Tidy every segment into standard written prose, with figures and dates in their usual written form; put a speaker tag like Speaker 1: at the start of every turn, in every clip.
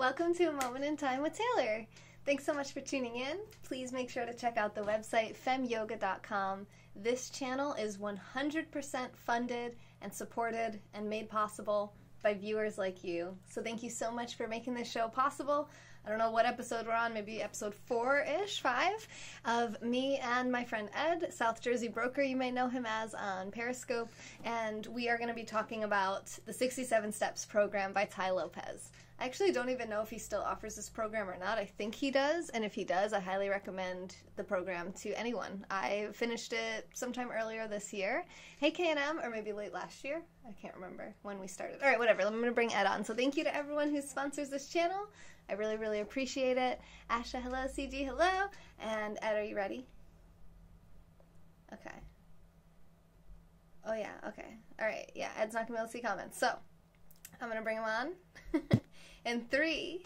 Speaker 1: Welcome to A Moment in Time with Taylor. Thanks so much for tuning in. Please make sure to check out the website femyoga.com. This channel is 100% funded and supported and made possible by viewers like you. So thank you so much for making this show possible. I don't know what episode we're on, maybe episode 4-ish, 5, of me and my friend Ed, South Jersey Broker, you may know him as on Periscope, and we are going to be talking about the 67 Steps program by Ty Lopez. I actually don't even know if he still offers this program or not. I think he does, and if he does, I highly recommend the program to anyone. I finished it sometime earlier this year. Hey, K&M, or maybe late last year. I can't remember when we started. All right, whatever. I'm going to bring Ed on. So thank you to everyone who sponsors this channel. I really, really appreciate it. Asha, hello. CG, hello. And Ed, are you ready? Okay. Oh, yeah. Okay. All right. Yeah, Ed's not going to be able to see comments. So I'm going to bring him on. In 3,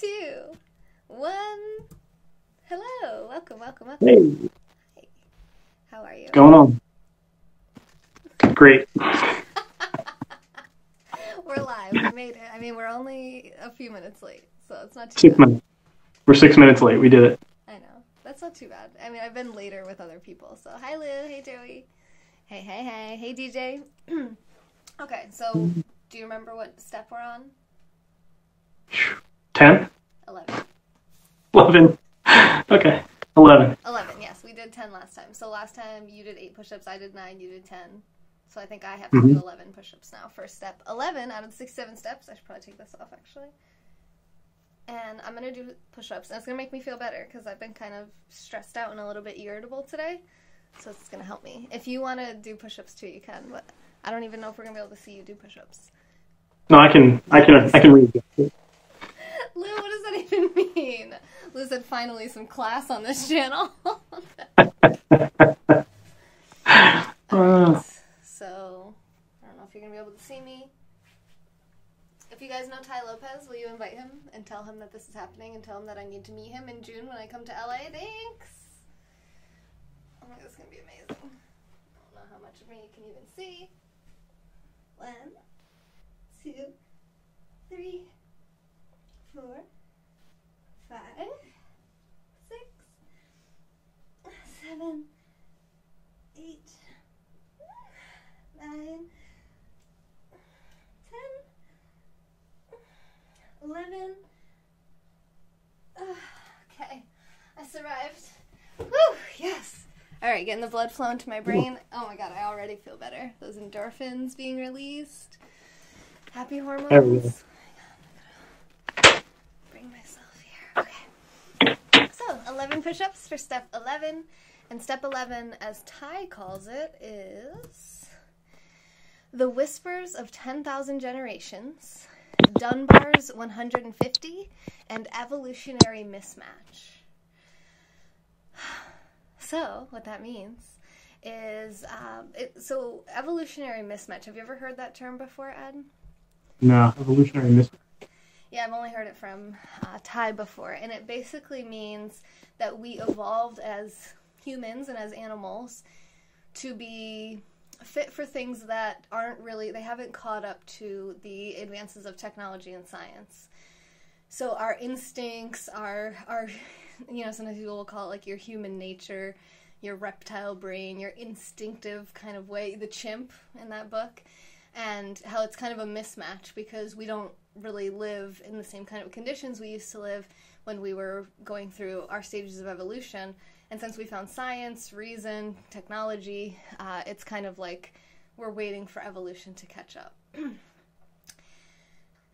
Speaker 1: 2, 1. Hello. Welcome, welcome, welcome.
Speaker 2: Hey.
Speaker 1: Hey. How are you?
Speaker 2: What's going on? Great.
Speaker 1: We're live. We made it. I mean, we're only a few minutes late, so it's not too
Speaker 2: 6
Speaker 1: bad.
Speaker 2: minutes. We're 6 minutes late. We did it.
Speaker 1: I know. That's not too bad. I mean, I've been later with other people. So, hi, Lou. Hey, Joey. Hey, hey, hey. Hey, DJ. Okay, so do you remember what step we're on?
Speaker 2: 10?
Speaker 1: 11.
Speaker 2: 11. Okay. 11.
Speaker 1: 11, yes. We did 10 last time. So last time you did 8 push-ups, I did 9, you did 10. So I think I have to do 11 push-ups now. First step, 11 out of the 67 steps. I should probably take this off, actually. And I'm going to do push-ups. And it's going to make me feel better because I've been kind of stressed out and a little bit irritable today. So it's going to help me. If you want to do push-ups too, you can. But I don't even know if we're going to be able to see you do push-ups.
Speaker 2: No, I can read it.
Speaker 1: Lou, what does that even mean? Lou said finally some class on this channel. Alright, so, I don't know if you're going to be able to see me. If you guys know Ty Lopez, will you invite him and tell him that this is happening and tell him that I need to meet him in June when I come to LA? Thanks! Oh my god, this is going to be amazing. I don't know how much of me you can even see. 1, 2, 3, 4, 5, 6, 7, 8, 9, 10, 11. Okay, I survived. Woo, yes. All right, getting the blood flowing to my brain. Oh my god, I already feel better. Those endorphins being released. Happy hormones.
Speaker 2: There we go.
Speaker 1: Bring myself here. Okay. So, 11 push-ups for step 11. And step 11, as Ty calls it, is the whispers of 10,000 generations, Dunbar's 150, and evolutionary mismatch. So, what that means is, so evolutionary mismatch. Have you ever heard that term before, Ed?
Speaker 2: No, evolutionary mismatch.
Speaker 1: Yeah, I've only heard it from Ty before, and it basically means that we evolved as humans and as animals to be fit for things that aren't really, they haven't caught up to the advances of technology and science. So our instincts, our you know, sometimes people will call it like your human nature, your reptile brain, your instinctive kind of way, the chimp in that book, and how it's kind of a mismatch because we don't really live in the same kind of conditions we used to live when we were going through our stages of evolution. And since we found science, reason, technology, it's kind of like we're waiting for evolution to catch up.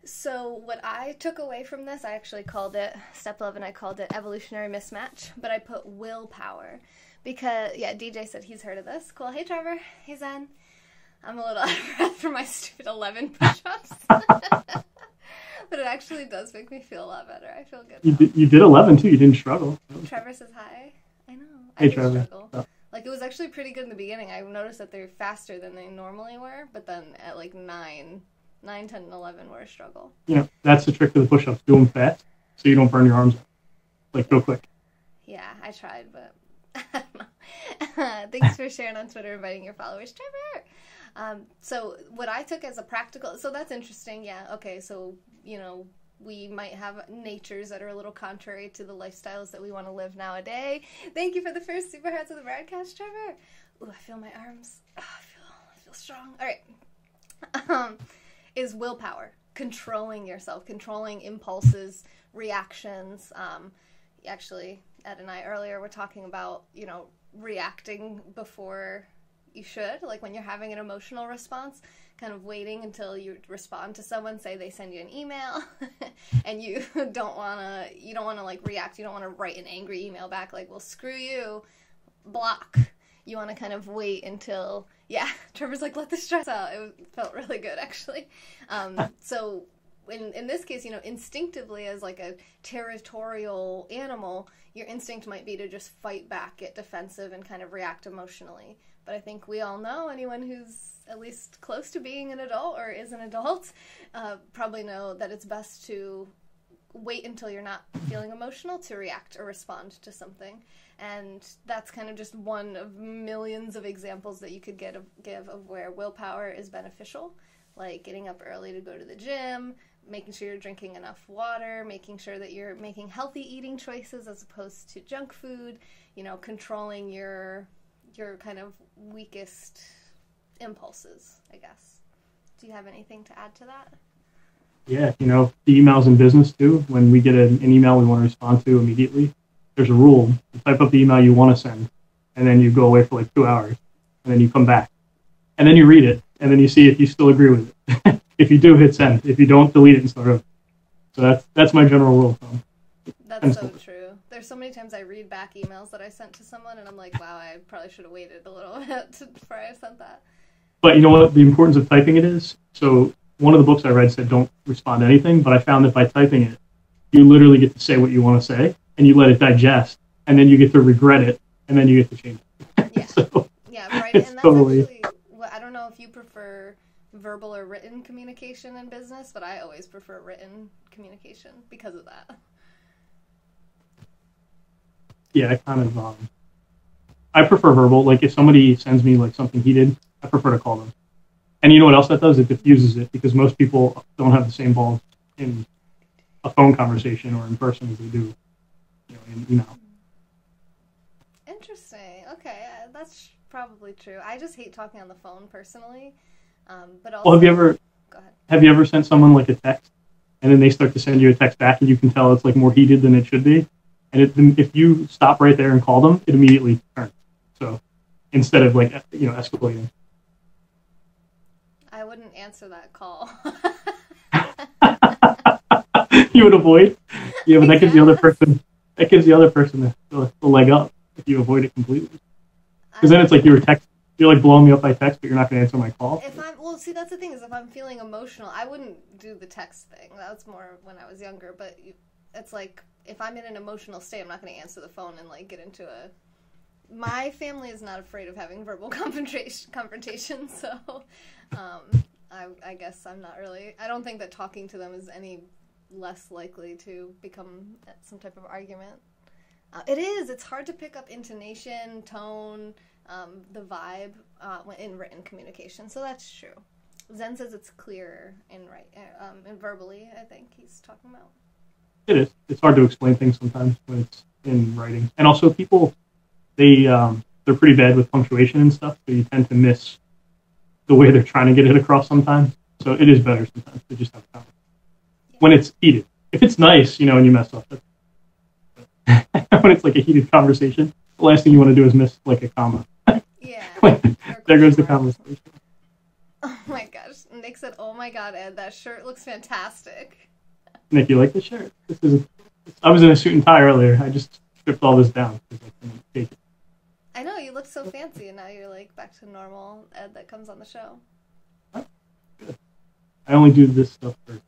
Speaker 1: So what I took away from this, I actually called it, step 11, I called it evolutionary mismatch, but I put willpower. Because, yeah, DJ said he's heard of this. Cool. Hey, Trevor. Hey, Zen. I'm a little out of breath for my stupid 11 push-ups. But it actually does make me feel a lot better. I feel good.
Speaker 2: You did 11, too. You didn't struggle.
Speaker 1: Trevor says hi. I know.
Speaker 2: Hey,
Speaker 1: I
Speaker 2: Trevor.
Speaker 1: struggle.
Speaker 2: Oh.
Speaker 1: Like, it was actually pretty good in the beginning. I noticed that they're faster than they normally were, but then at like 9, 10, and 11 were a struggle.
Speaker 2: Yeah, that's the trick of the push-ups. Do them fast so you don't burn your arms out. Like, real quick.
Speaker 1: Yeah, I tried, but I don't know. Thanks for sharing on Twitter, inviting your followers, Trevor. So what I took as a practical, so that's interesting. Yeah. Okay. So, you know, we might have natures that are a little contrary to the lifestyles that we want to live nowadays. Thank you for the first Super Hearts of the broadcast, Trevor. Ooh, I feel my arms. Oh, I feel strong. All right. Is willpower. Controlling yourself, controlling impulses, reactions. Actually, Ed and I earlier were talking about, reacting before you should, like when you're having an emotional response, kind of waiting until you respond to someone, say they send you an email, and you don't want to like react, you don't want to write an angry email back like, well, screw you, block. You want to kind of wait until, Trevor's like, let the stress out. It felt really good, actually. So in this case, instinctively as like a territorial animal, your instinct might be to just fight back, get defensive, and kind of react emotionally. But I think we all know, anyone who's at least close to being an adult or is an adult, probably know that it's best to wait until you're not feeling emotional to react or respond to something. And that's kind of just one of millions of examples that you could give of where willpower is beneficial, like getting up early to go to the gym, making sure you're drinking enough water, making sure that you're making healthy eating choices as opposed to junk food, controlling your kind of weakest impulses, I guess. Do you have anything to add to that?
Speaker 2: Yeah, the emails in business too, when we get an email we want to respond to immediately, there's a rule. You type up the email you want to send, and then you go away for like 2 hours, and then you come back. And then you read it, and then you see if you still agree with it. If you do, hit send. If you don't, delete it and start over. So that's my general rule of thumb.
Speaker 1: That's so true. There's so many times I read back emails that I sent to someone, and I'm like, wow, I probably should have waited a little bit before I sent that.
Speaker 2: But you know what the importance of typing it is? So one of the books I read said don't respond to anything, but I found that by typing it, you literally get to say what you want to say, and you let it digest, and then you get to regret it, and then you get to change it.
Speaker 1: Yeah,
Speaker 2: So,
Speaker 1: right. And that's
Speaker 2: totally...
Speaker 1: actually, I don't know if you prefer verbal or written communication in business, but I always prefer written communication because of that.
Speaker 2: Yeah, I prefer verbal. Like if somebody sends me like something heated, I prefer to call them. And you know what else that does? It diffuses it, because most people don't have the same balls in a phone conversation or in person as they do, in email.
Speaker 1: Interesting. Okay, that's probably true. I just hate talking on the phone personally. But also,
Speaker 2: Well,
Speaker 1: go ahead.
Speaker 2: Have you ever sent someone like a text, and then they start to send you a text back, and you can tell it's like more heated than it should be? And if you stop right there and call them, it immediately turns. So instead of like escalating.
Speaker 1: I wouldn't answer that call.
Speaker 2: You would avoid. Yeah, but that gives the other person the leg up if you avoid it completely. Because then it's like you're like blowing me up by text, but you're not going to answer my call.
Speaker 1: See, that's the thing, is if I'm feeling emotional, I wouldn't do the text thing. That was more when I was younger. But it's like, if I'm in an emotional state, I'm not going to answer the phone and like get into a... My family is not afraid of having verbal confrontation, so I guess I'm not really... I don't think that talking to them is any less likely to become some type of argument. It is. It's hard to pick up intonation, tone, the vibe in written communication, so that's true. Zen says it's clearer in verbally, I think he's talking about.
Speaker 2: It is. It's hard to explain things sometimes when it's in writing. And also people, they're pretty bad with punctuation and stuff, so you tend to miss the way they're trying to get it across sometimes. So it is better sometimes to just have a conversation. Yeah. When it's heated. If it's nice, and you mess up, when it's like a heated conversation, the last thing you want to do is miss like a comma.
Speaker 1: Yeah.
Speaker 2: There goes the conversation.
Speaker 1: Oh my gosh. Nick said, "Oh my god, Ed, that shirt looks fantastic."
Speaker 2: Nick, you like the shirt? I was in a suit and tie earlier. I just stripped all this down.
Speaker 1: I know, you look so fancy, and now you're like back to normal Ed that comes on the show.
Speaker 2: Oh, good. I only do this stuff for...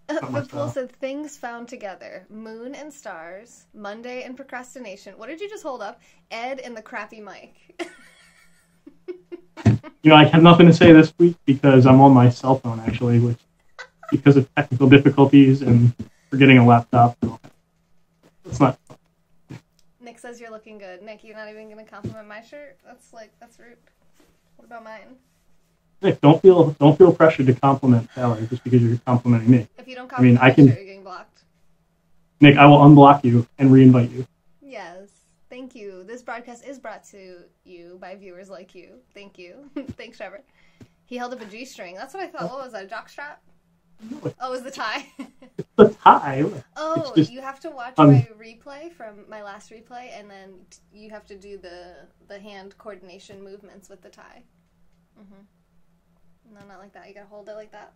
Speaker 1: Vipul said, things found together. Moon and stars, Monday and procrastination. What did you just hold up? Ed and the crappy mic.
Speaker 2: I have nothing to say this week because I'm on my cell phone, actually, which because of technical difficulties and forgetting a laptop. It's not fun.
Speaker 1: Nick says you're looking good. Nick, you're not even going to compliment my shirt? That's rude. What about mine?
Speaker 2: Nick, don't feel pressured to compliment Taylor just because you're complimenting me.
Speaker 1: If you don't
Speaker 2: I mean,
Speaker 1: compliment me, sure, you're getting blocked.
Speaker 2: Nick, I will unblock you and reinvite you.
Speaker 1: Yes. Thank you. This broadcast is brought to you by viewers like you. Thank you. Thanks, Trevor. He held up a G-string. That's what I thought. What was that, a jockstrap?
Speaker 2: No,
Speaker 1: Oh, it was the tie.
Speaker 2: it's the tie.
Speaker 1: Oh,
Speaker 2: just,
Speaker 1: you have to watch my replay from my last replay, and then you have to do the hand coordination movements with the tie. No, not like that. You gotta hold it like that.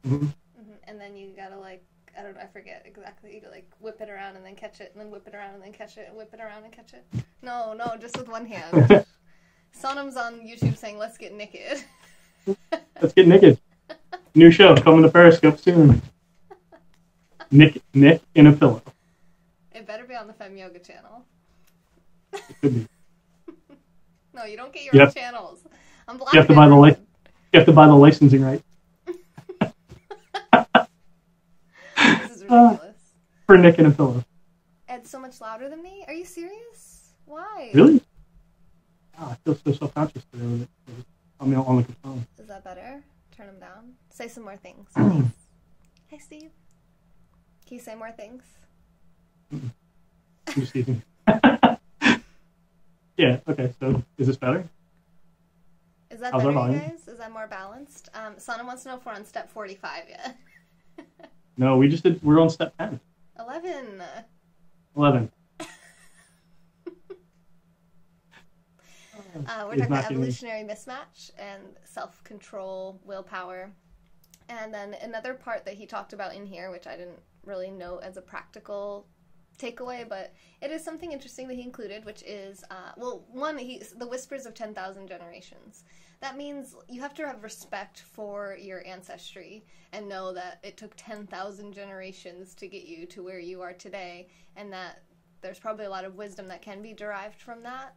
Speaker 1: And then you gotta, like, I don't know, I forget exactly. You gotta, like, whip it around and then catch it, and then whip it around and then catch it, and whip it around and catch it. No, just with one hand. Sonam's on YouTube saying, "Let's get naked."
Speaker 2: Let's get naked. New show coming to Periscope soon. Nick in a pillow.
Speaker 1: It better be on the Fem Yoga channel.
Speaker 2: It could be.
Speaker 1: No, you don't get your own channels. I'm blocking.
Speaker 2: You have to buy the licensing right.
Speaker 1: This is ridiculous.
Speaker 2: For Nick in a pillow.
Speaker 1: Ed's so much louder than me? Are you serious? Why?
Speaker 2: Really? Oh, I feel so self-conscious today with it. I'm on the phone.
Speaker 1: Is that better? Turn him down. Say some more things, please. Hi, Steve. Can you say more things?
Speaker 2: I'm just teasing. Yeah, okay, so is this better?
Speaker 1: Is that better, you guys? Is that more balanced? Sana wants to know if we're on step 45 yet.
Speaker 2: No, we're on step 10.
Speaker 1: 11.
Speaker 2: We're
Speaker 1: talking about evolutionary mismatch and self-control, willpower. And then another part that he talked about in here, which I didn't really know as a practical takeaway, but it is something interesting that he included, which is, the whispers of 10,000 generations. That means you have to have respect for your ancestry and know that it took 10,000 generations to get you to where you are today, and that there's probably a lot of wisdom that can be derived from that,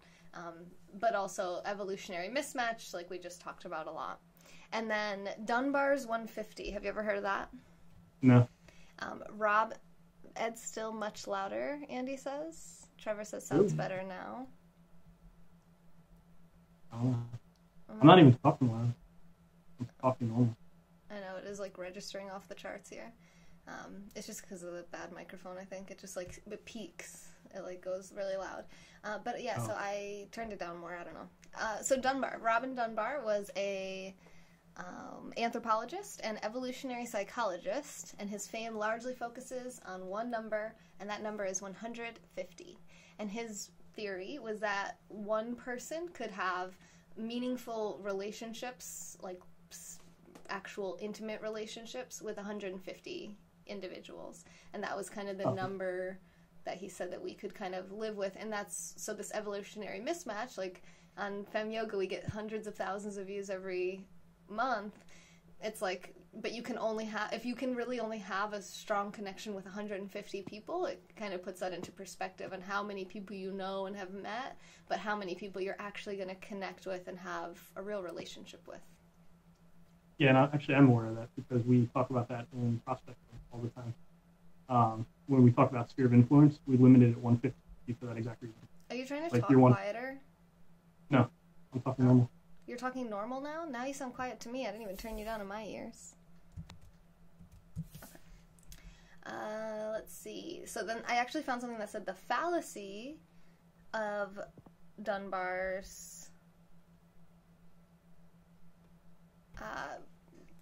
Speaker 1: but also evolutionary mismatch, like we just talked about a lot. And then Dunbar's 150. Have you ever heard of that?
Speaker 2: No.
Speaker 1: Ed's still much louder, Andy says. Trevor says sounds better now.
Speaker 2: I'm not even talking loud. I'm talking normal.
Speaker 1: I know, it is like registering off the charts here. It's just because of the bad microphone, I think. It just like, it peaks. It like goes really loud. But yeah, so I turned it down more, I don't know. So Dunbar, Robin Dunbar was a anthropologist and evolutionary psychologist, and his fame largely focuses on one number, and that number is 150. And his theory was that one person could have meaningful relationships, like actual intimate relationships, with 150 individuals, and that was kind of the number that he said that we could kind of live with. And that's, so this evolutionary mismatch, like on Fem Yoga we get hundreds of thousands of views every month. It's like, but you can only have, if you can really only have a strong connection with 150 people, it kind of puts that into perspective on how many people you know and have met, but how many people you're actually going to connect with and have a real relationship with.
Speaker 2: Yeah, and actually I'm aware of that because we talk about that in prospecting all the time. When we talk about sphere of influence, we limited it at 150 for that exact reason.
Speaker 1: Are you trying to talk quieter?
Speaker 2: No, I'm talking normal.
Speaker 1: You're talking normal now? Now you sound quiet to me. I didn't even turn you down in my ears. Okay. Let's see. So then I actually found something that said the fallacy of Dunbar's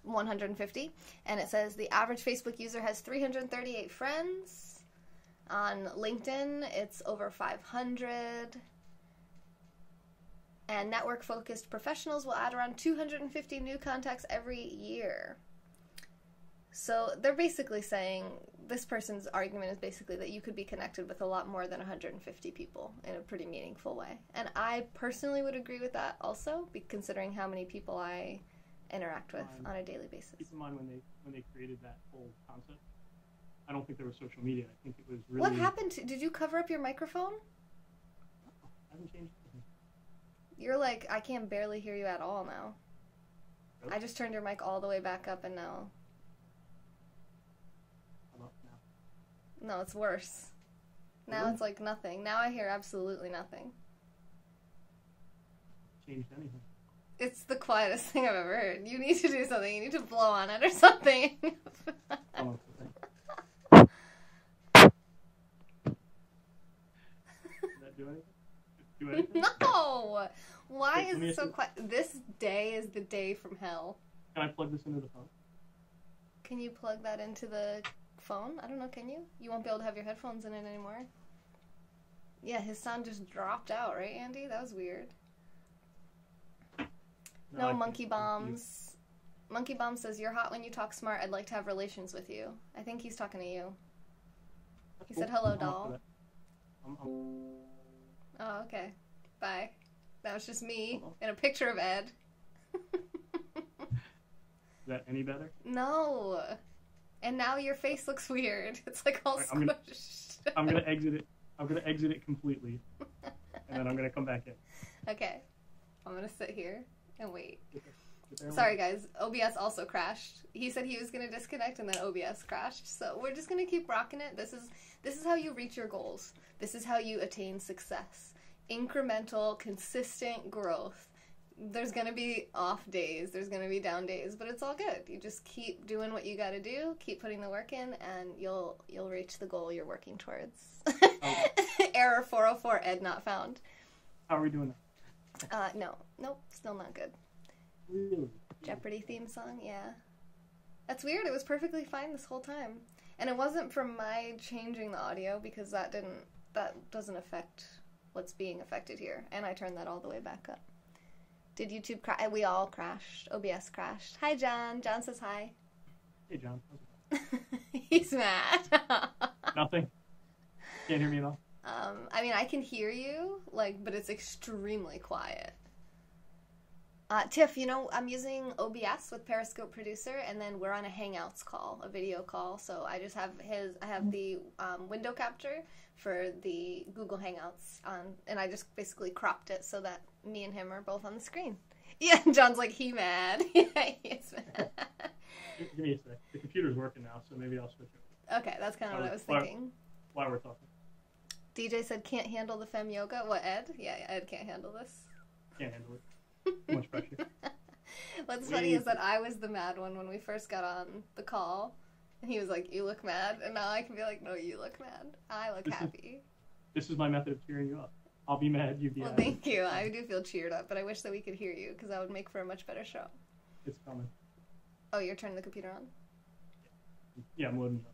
Speaker 1: 150. And it says the average Facebook user has 338 friends. On LinkedIn, it's over 500. And network-focused professionals will add around 250 new contacts every year. So they're basically saying, this person's argument is basically that you could be connected with a lot more than 150 people in a pretty meaningful way. And I personally would agree with that also, considering how many people I interact with on a daily basis.
Speaker 2: Keep in mind when they created that whole concept, I don't think there was social media. I think it was really...
Speaker 1: What happened to... Did you cover up your microphone?
Speaker 2: No, I haven't changed anything.
Speaker 1: You're like, I can barely hear you at all now.
Speaker 2: Really?
Speaker 1: I just turned your mic all the way back up and now...
Speaker 2: How about now?
Speaker 1: No, it's worse. Now
Speaker 2: Really?
Speaker 1: It's like nothing. Now I hear absolutely nothing.
Speaker 2: Changed anything.
Speaker 1: It's the quietest thing I've ever heard. You need to do something. You need to blow on it or something.
Speaker 2: Oh, Did that do anything? Do anything?
Speaker 1: No! Why
Speaker 2: Wait, let
Speaker 1: is
Speaker 2: me
Speaker 1: it so
Speaker 2: see.
Speaker 1: quiet? This day is the day from hell.
Speaker 2: Can I plug this into the phone?
Speaker 1: Can you plug that into the phone? I don't know, can you? You won't be able to have your headphones in it anymore. Yeah, his sound just dropped out, right, Andy? That was weird. No
Speaker 2: I
Speaker 1: monkey
Speaker 2: can't.
Speaker 1: bombs. Monkey Bomb says, you're hot when you talk smart. I'd like to have relations with you. I think he's talking to you. He said, hello,
Speaker 2: I'm up for
Speaker 1: doll.
Speaker 2: that.
Speaker 1: Oh, okay. Bye. That was just me and a picture of Ed.
Speaker 2: Is that any better?
Speaker 1: No. And now your face looks weird. It's like all
Speaker 2: Alright,
Speaker 1: squished.
Speaker 2: I'm gonna exit it. I'm gonna exit it completely, and then I'm gonna come back in.
Speaker 1: Okay. I'm gonna sit here and wait.
Speaker 2: Get there.
Speaker 1: Sorry guys, OBS also crashed. He said he was gonna disconnect and then OBS crashed. So we're just gonna keep rocking it. This is how you reach your goals. This is how you attain success. Incremental, consistent growth. There's gonna be off days, there's gonna be down days, but it's all good. You just keep doing what you gotta do, keep putting the work in, and you'll reach the goal you're working towards. Error 404, Ed not found.
Speaker 2: How are we doing that?
Speaker 1: No. Nope, still not good.
Speaker 2: Really?
Speaker 1: Jeopardy theme song, yeah. That's weird, it was perfectly fine this whole time. And it wasn't from my changing the audio, because that doesn't affect what's being affected here. And I turned that all the way back up. Did YouTube crash? We all crashed. OBS crashed. Hi, John. John says hi.
Speaker 2: Hey, John. How's it going?
Speaker 1: He's mad.
Speaker 2: Nothing. Can't hear me at all.
Speaker 1: I mean, I can hear you, but it's extremely quiet. Tiff, I'm using OBS with Periscope Producer, and then we're on a Hangouts call, a video call. So I just have the window capture for the Google Hangouts on, and I just basically cropped it so that me and him are both on the screen. Yeah, John's like, he mad. Yeah, he's mad.
Speaker 2: Give me a sec. The computer's working now, so maybe I'll switch over.
Speaker 1: Okay, that's kind of what I was thinking.
Speaker 2: While we're talking.
Speaker 1: DJ said, can't handle the femme yoga. What, Ed? Yeah, Ed can't handle this.
Speaker 2: Can't handle it. Too much pressure.
Speaker 1: What's funny is that I was the mad one when we first got on the call. And he was like, you look mad. And now I can be like, no, you look mad. I look happy.
Speaker 2: This is my method of cheering you up. I'll be mad, you be
Speaker 1: Well,
Speaker 2: happy.
Speaker 1: thank you. I do feel cheered up, but I wish that we could hear you, because that would make for a much better show.
Speaker 2: It's coming.
Speaker 1: Oh, you're turning the computer on?
Speaker 2: Yeah, I'm loading it up.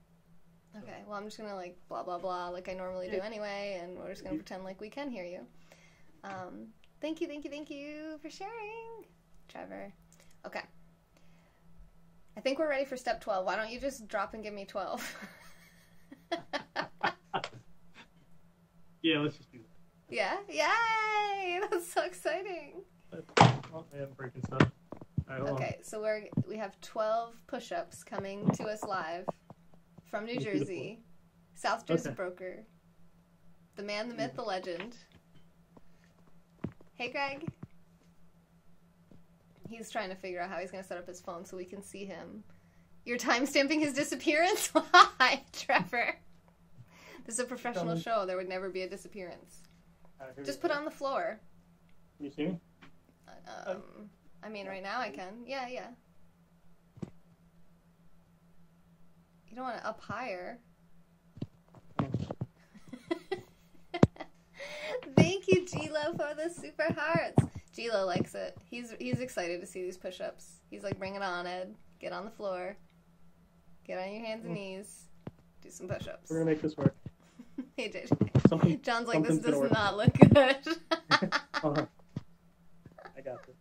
Speaker 1: Okay, well, I'm just gonna, blah, blah, blah, like I normally do anyway, and we're just gonna pretend like we can hear you. Thank you for sharing, Trevor. Okay. I think we're ready for step 12. Why don't you just drop and give me 12?
Speaker 2: Yeah, let's just do that.
Speaker 1: Yeah? Yay! That's so exciting.
Speaker 2: Oh, I am breaking stuff. All right,
Speaker 1: Okay, so we have 12 push-ups coming to us live from New Jersey. South Jersey Broker. The man, the myth, the legend. Hey, Greg. He's trying to figure out how he's going to set up his phone so we can see him. You're time-stamping his disappearance? Why, Trevor? This is a professional show. There would never be a disappearance. Just put on the floor.
Speaker 2: Can you see me?
Speaker 1: I mean, right now I can. Yeah. You don't want it up higher. Thank you, Gilo, for the super hearts. Gilo likes it. He's excited to see these push-ups. He's like, bring it on, Ed. Get on the floor. Get on your hands and knees. Do some push-ups.
Speaker 2: We're gonna make this work.
Speaker 1: Hey, JJ. John's like, this does not look good.
Speaker 2: I got this.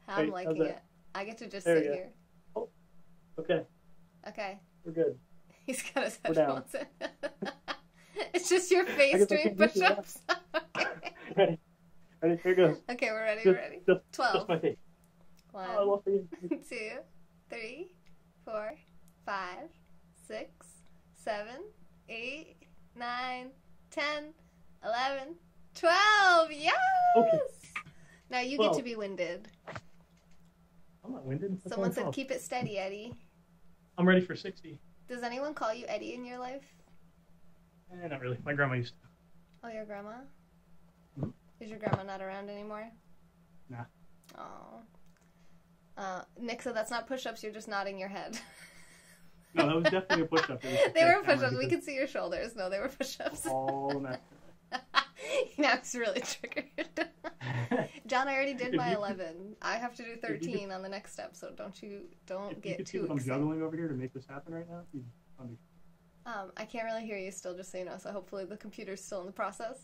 Speaker 1: I'm liking it. I get to just sit here.
Speaker 2: Oh, okay.
Speaker 1: Okay.
Speaker 2: We're good.
Speaker 1: He's got his
Speaker 2: We're down.
Speaker 1: headphones in. It's just your face doing push-ups.
Speaker 2: Okay. Ready? Here goes.
Speaker 1: Okay, we're ready. 12.
Speaker 2: Just my face.
Speaker 1: 1,
Speaker 2: Oh, I lost it.
Speaker 1: 2, 3, 4, 5, 6, 7, 8, 9, 10, 11, 12. Yes!
Speaker 2: Okay.
Speaker 1: Now you
Speaker 2: 12.
Speaker 1: get to be winded.
Speaker 2: I'm not winded. That's
Speaker 1: Someone
Speaker 2: my
Speaker 1: said
Speaker 2: fault.
Speaker 1: keep it steady, Eddie.
Speaker 2: I'm ready for 60.
Speaker 1: Does anyone call you Eddie in your life?
Speaker 2: Not really. My grandma used to.
Speaker 1: Oh, your grandma?
Speaker 2: Mhm.
Speaker 1: Is your grandma not around anymore?
Speaker 2: Nah.
Speaker 1: Oh. Nick said that's not push-ups, you're just nodding your head.
Speaker 2: No, that was definitely a push-up.
Speaker 1: They were push-ups. We could see your shoulders. No, they were push-ups.
Speaker 2: All that.
Speaker 1: Now it's really triggered. John, I already did my 11. I have to do 13 on the next step, so don't get too excited. You could see what
Speaker 2: I'm juggling over here to make this happen right now.
Speaker 1: I can't really hear you still, just so you know, so hopefully the computer's still in the process.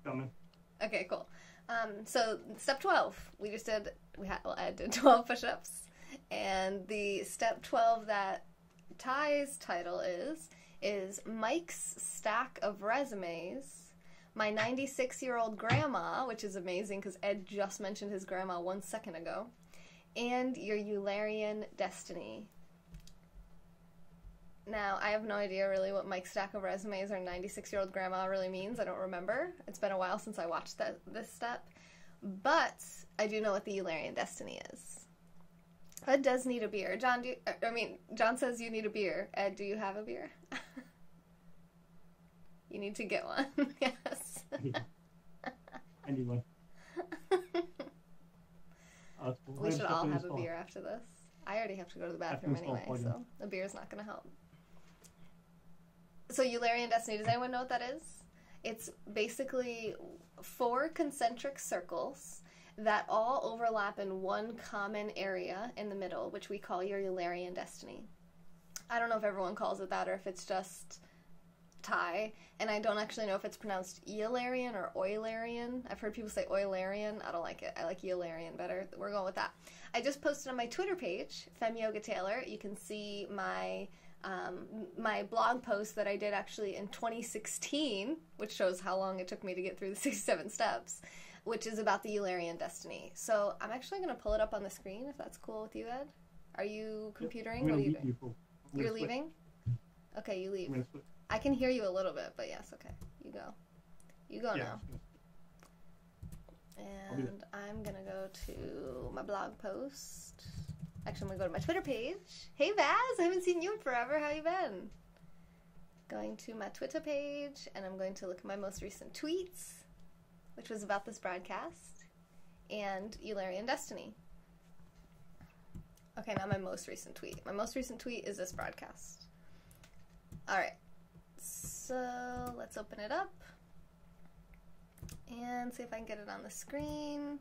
Speaker 2: Coming.
Speaker 1: Okay, cool. So step 12, I did 12 push-ups, and the step 12 that Ty's title is Mike's Stack of Resumes, My 96-Year-Old Grandma, which is amazing because Ed just mentioned his grandma 1 second ago, and Your Eulerian Destiny. Now, I have no idea really what Mike's Stack of Resumes or 96-Year-Old Grandma really means. I don't remember. It's been a while since I watched this step. But I do know what the Eulerian Destiny is. Ed does need a beer. John says you need a beer. Ed, do you have a beer? You need to get one. Yes.
Speaker 2: I need one.
Speaker 1: We should all have a beer after this. I already have to go to the bathroom anyway, so a beer is not going to help. So Eulerian Destiny, does anyone know what that is? It's basically 4 concentric circles that all overlap in one common area in the middle, which we call your Eulerian Destiny. I don't know if everyone calls it that or if it's just Thai, and I don't actually know if it's pronounced Eulerian or Eulerian. I've heard people say Eulerian. I don't like it. I like Eulerian better. We're going with that. I just posted on my Twitter page, Fem Yoga Taylor. You can see my my blog post that I did actually in 2016, which shows how long it took me to get through the 67 steps, which is about the Eulerian Destiny. So I'm actually going to pull it up on the screen, if that's cool with you, Ed. Are you computering? What are you doing? You're leaving? Okay, you leave. I can hear you a little bit, but yes, okay. You go. You go now. And I'm going to go to my blog post. Actually, I'm going to go to my Twitter page. Hey, Vaz! I haven't seen you in forever. How you been? Going to my Twitter page, and I'm going to look at my most recent tweets, which was about this broadcast, and Eulerian Destiny. Okay, now my most recent tweet. My most recent tweet is this broadcast. Alright. So, let's open it up and see if I can get it on the screen.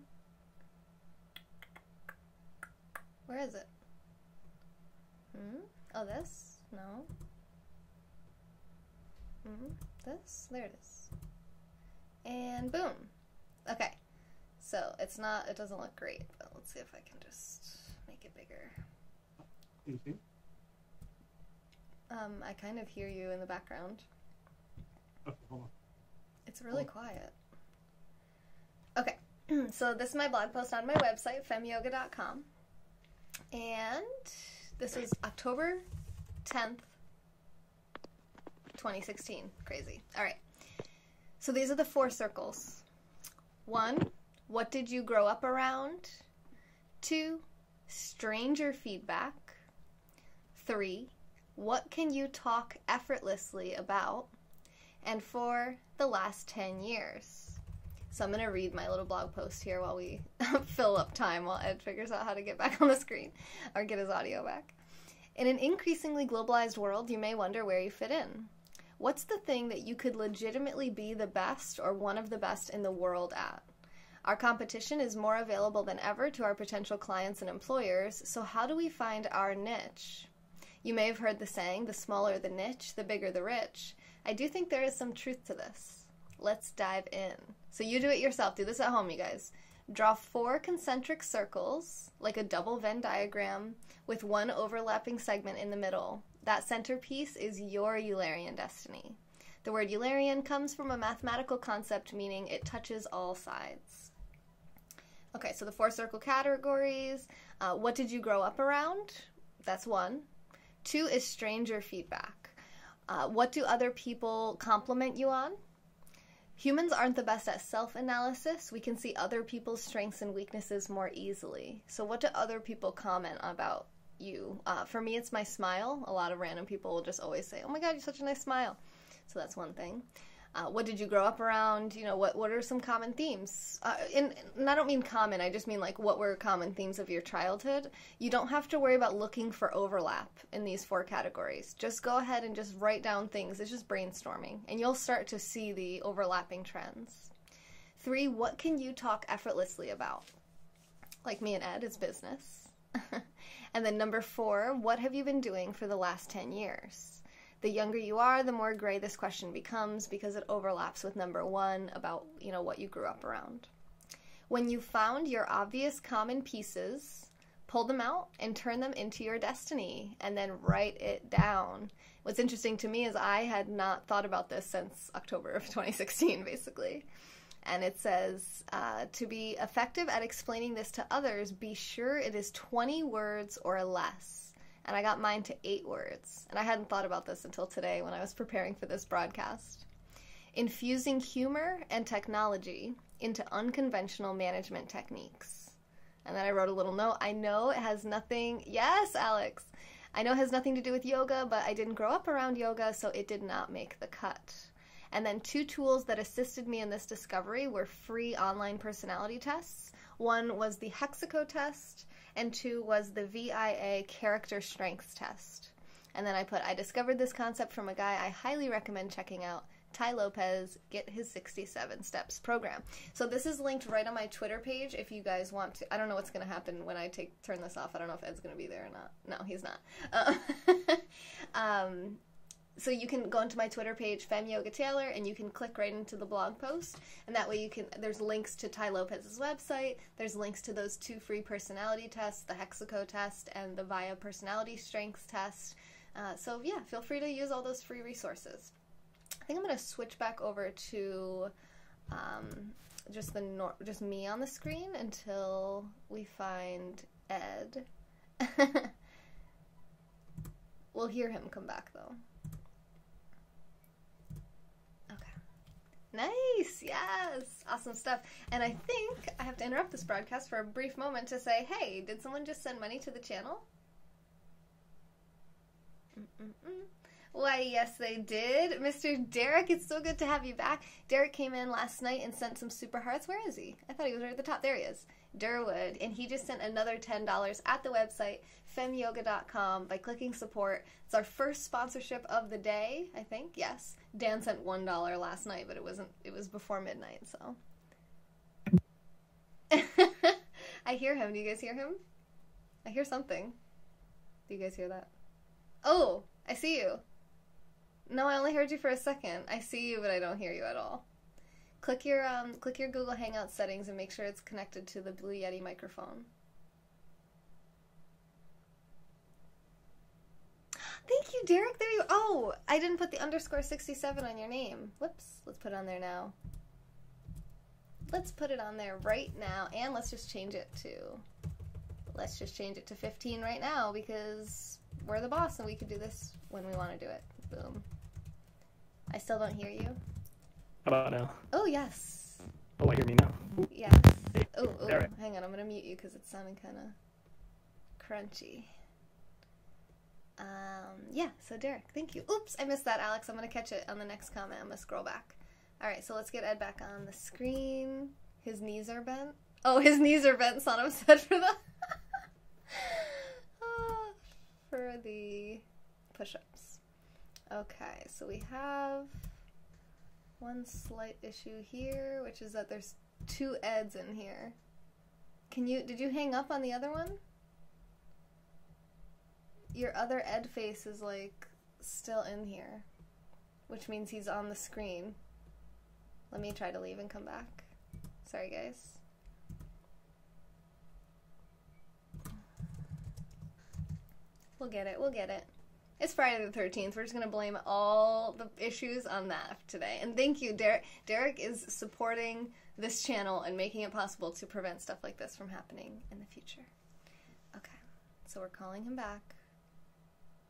Speaker 1: Where is it? Oh, this? No. This? There it is. And boom. Okay. So, it doesn't look great, but let's see if I can just make it bigger.
Speaker 2: You see?
Speaker 1: I kind of hear you in the background.
Speaker 2: Okay, hold on.
Speaker 1: It's really quiet. Okay, so this is my blog post on my website, femyoga.com. And this is October 10th, 2016. Crazy. All right. So these are the 4 circles. 1, what did you grow up around? 2, stranger feedback. 3, what can you talk effortlessly about? And 4, the last 10 years. So I'm going to read my little blog post here while we fill up time while Ed figures out how to get back on the screen or get his audio back. In an increasingly globalized world, you may wonder where you fit in. What's the thing that you could legitimately be the best or one of the best in the world at? Our competition is more available than ever to our potential clients and employers, so how do we find our niche? You may have heard the saying, the smaller the niche, the bigger the rich. I do think there is some truth to this. Let's dive in. So you do it yourself. Do this at home, you guys. Draw 4 concentric circles, like a double Venn diagram, with 1 overlapping segment in the middle. That centerpiece is your Eulerian destiny. The word Eulerian comes from a mathematical concept meaning it touches all sides. Okay, so the 4 circle categories. What did you grow up around? That's 1. 2 is stranger feedback. What do other people compliment you on? Humans aren't the best at self-analysis. We can see other people's strengths and weaknesses more easily. So what do other people comment about you? For me, it's my smile. A lot of random people will just always say, oh my God, you have such a nice smile. So that's one thing. What did you grow up around? You know, what are some common themes? And I don't mean common, I just mean like what were common themes of your childhood? You don't have to worry about looking for overlap in these 4 categories. Just go ahead and just write down things. It's just brainstorming, and you'll start to see the overlapping trends. 3, what can you talk effortlessly about? Like me and Ed, it's business. And then number 4, what have you been doing for the last 10 years? The younger you are, the more gray this question becomes because it overlaps with number 1 about, you know, what you grew up around. When you found your obvious common pieces, pull them out and turn them into your destiny, and then write it down. What's interesting to me is I had not thought about this since October of 2016, basically. And it says, to be effective at explaining this to others, be sure it is 20 words or less. And I got mine to 8 words. And I hadn't thought about this until today when I was preparing for this broadcast. Infusing humor and technology into unconventional management techniques. And then I wrote a little note. I know it has nothing... Yes, Alex! I know it has nothing to do with yoga, but I didn't grow up around yoga, so it did not make the cut. And then 2 tools that assisted me in this discovery were free online personality tests. One was the Hexaco test, and 2 was the VIA character strengths test. And then I put, I discovered this concept from a guy I highly recommend checking out, Ty Lopez, get his 67 steps program. So this is linked right on my Twitter page if you guys want to. I don't know what's going to happen when I turn this off. I don't know if Ed's going to be there or not. No, he's not. So you can go into my Twitter page, Fem Yoga Taylor, and you can click right into the blog post. And that way you can, there's links to Ty Lopez's website. There's links to those 2 free personality tests, the Hexaco test and the VIA personality strengths test. So yeah, feel free to use all those free resources. I think I'm going to switch back over to just me on the screen until we find Ed. We'll hear him come back though. Nice, yes, awesome stuff. And I think I have to interrupt this broadcast for a brief moment to say, hey, did someone just send money to the channel? Why, yes, they did. Mr. Derek, it's so good to have you back. Derek came in last night and sent some super hearts. Where is he? I thought he was right at the top. There he is. Durwood. And he just sent another $10 at the website, femyoga.com, by clicking support. It's our first sponsorship of the day, I think. Yes. Dan sent $1 last night, but it was before midnight, so. I hear him. Do you guys hear him? I hear something. Do you guys hear that? Oh, I see you. No, I only heard you for a second. I see you, but I don't hear you at all. Click your Google Hangout settings and make sure it's connected to the Blue Yeti microphone. Thank you, Derek. There you... Oh, I didn't put the _67 on your name. Whoops. Let's put it on there now. Let's put it on there right now, and let's just change it to 15 right now because we're the boss and we can do this when we want to do it. Boom. I still don't hear you.
Speaker 3: How about now?
Speaker 1: Oh, yes.
Speaker 3: Oh, I hear me now.
Speaker 1: Yes. Oh,
Speaker 3: Derek.
Speaker 1: Hang on. I'm going to mute you because it sounded kind of crunchy. Yeah, so Derek, thank you. Oops, I missed that, Alex. I'm going to catch it on the next comment. I'm going to scroll back. All right, so let's get Ed back on the screen. His knees are bent. Oh, his knees are bent, Sonam said for the... for the push-ups. Okay, so we have one slight issue here, which is that there's 2 Eds in here. Did you hang up on the other one? Your other Ed face is like still in here, which means he's on the screen. Let me try to leave and come back. Sorry, guys. We'll get it. We'll get it. It's Friday the 13th. We're just going to blame all the issues on that today. And thank you, Derek. Derek is supporting this channel and making it possible to prevent stuff like this from happening in the future. Okay. So we're calling him back.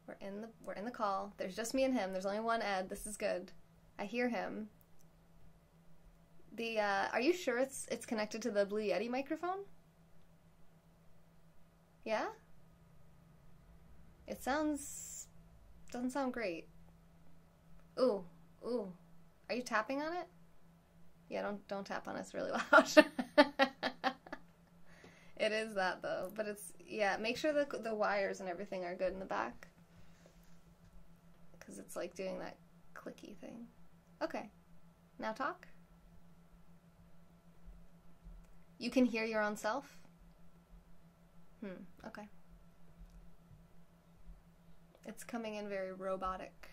Speaker 1: We're in the call. There's just me and him. There's only one Ed. This is good. I hear him. Are you sure it's connected to the Blue Yeti microphone? Yeah? It doesn't sound great. Ooh. Are you tapping on it? Yeah, don't tap on it. It's really loud. It is that though, but it's, yeah, make sure the wires and everything are good in the back. Because it's like doing that clicky thing. Okay, now talk. You can hear your own self? Okay. It's coming in very robotic.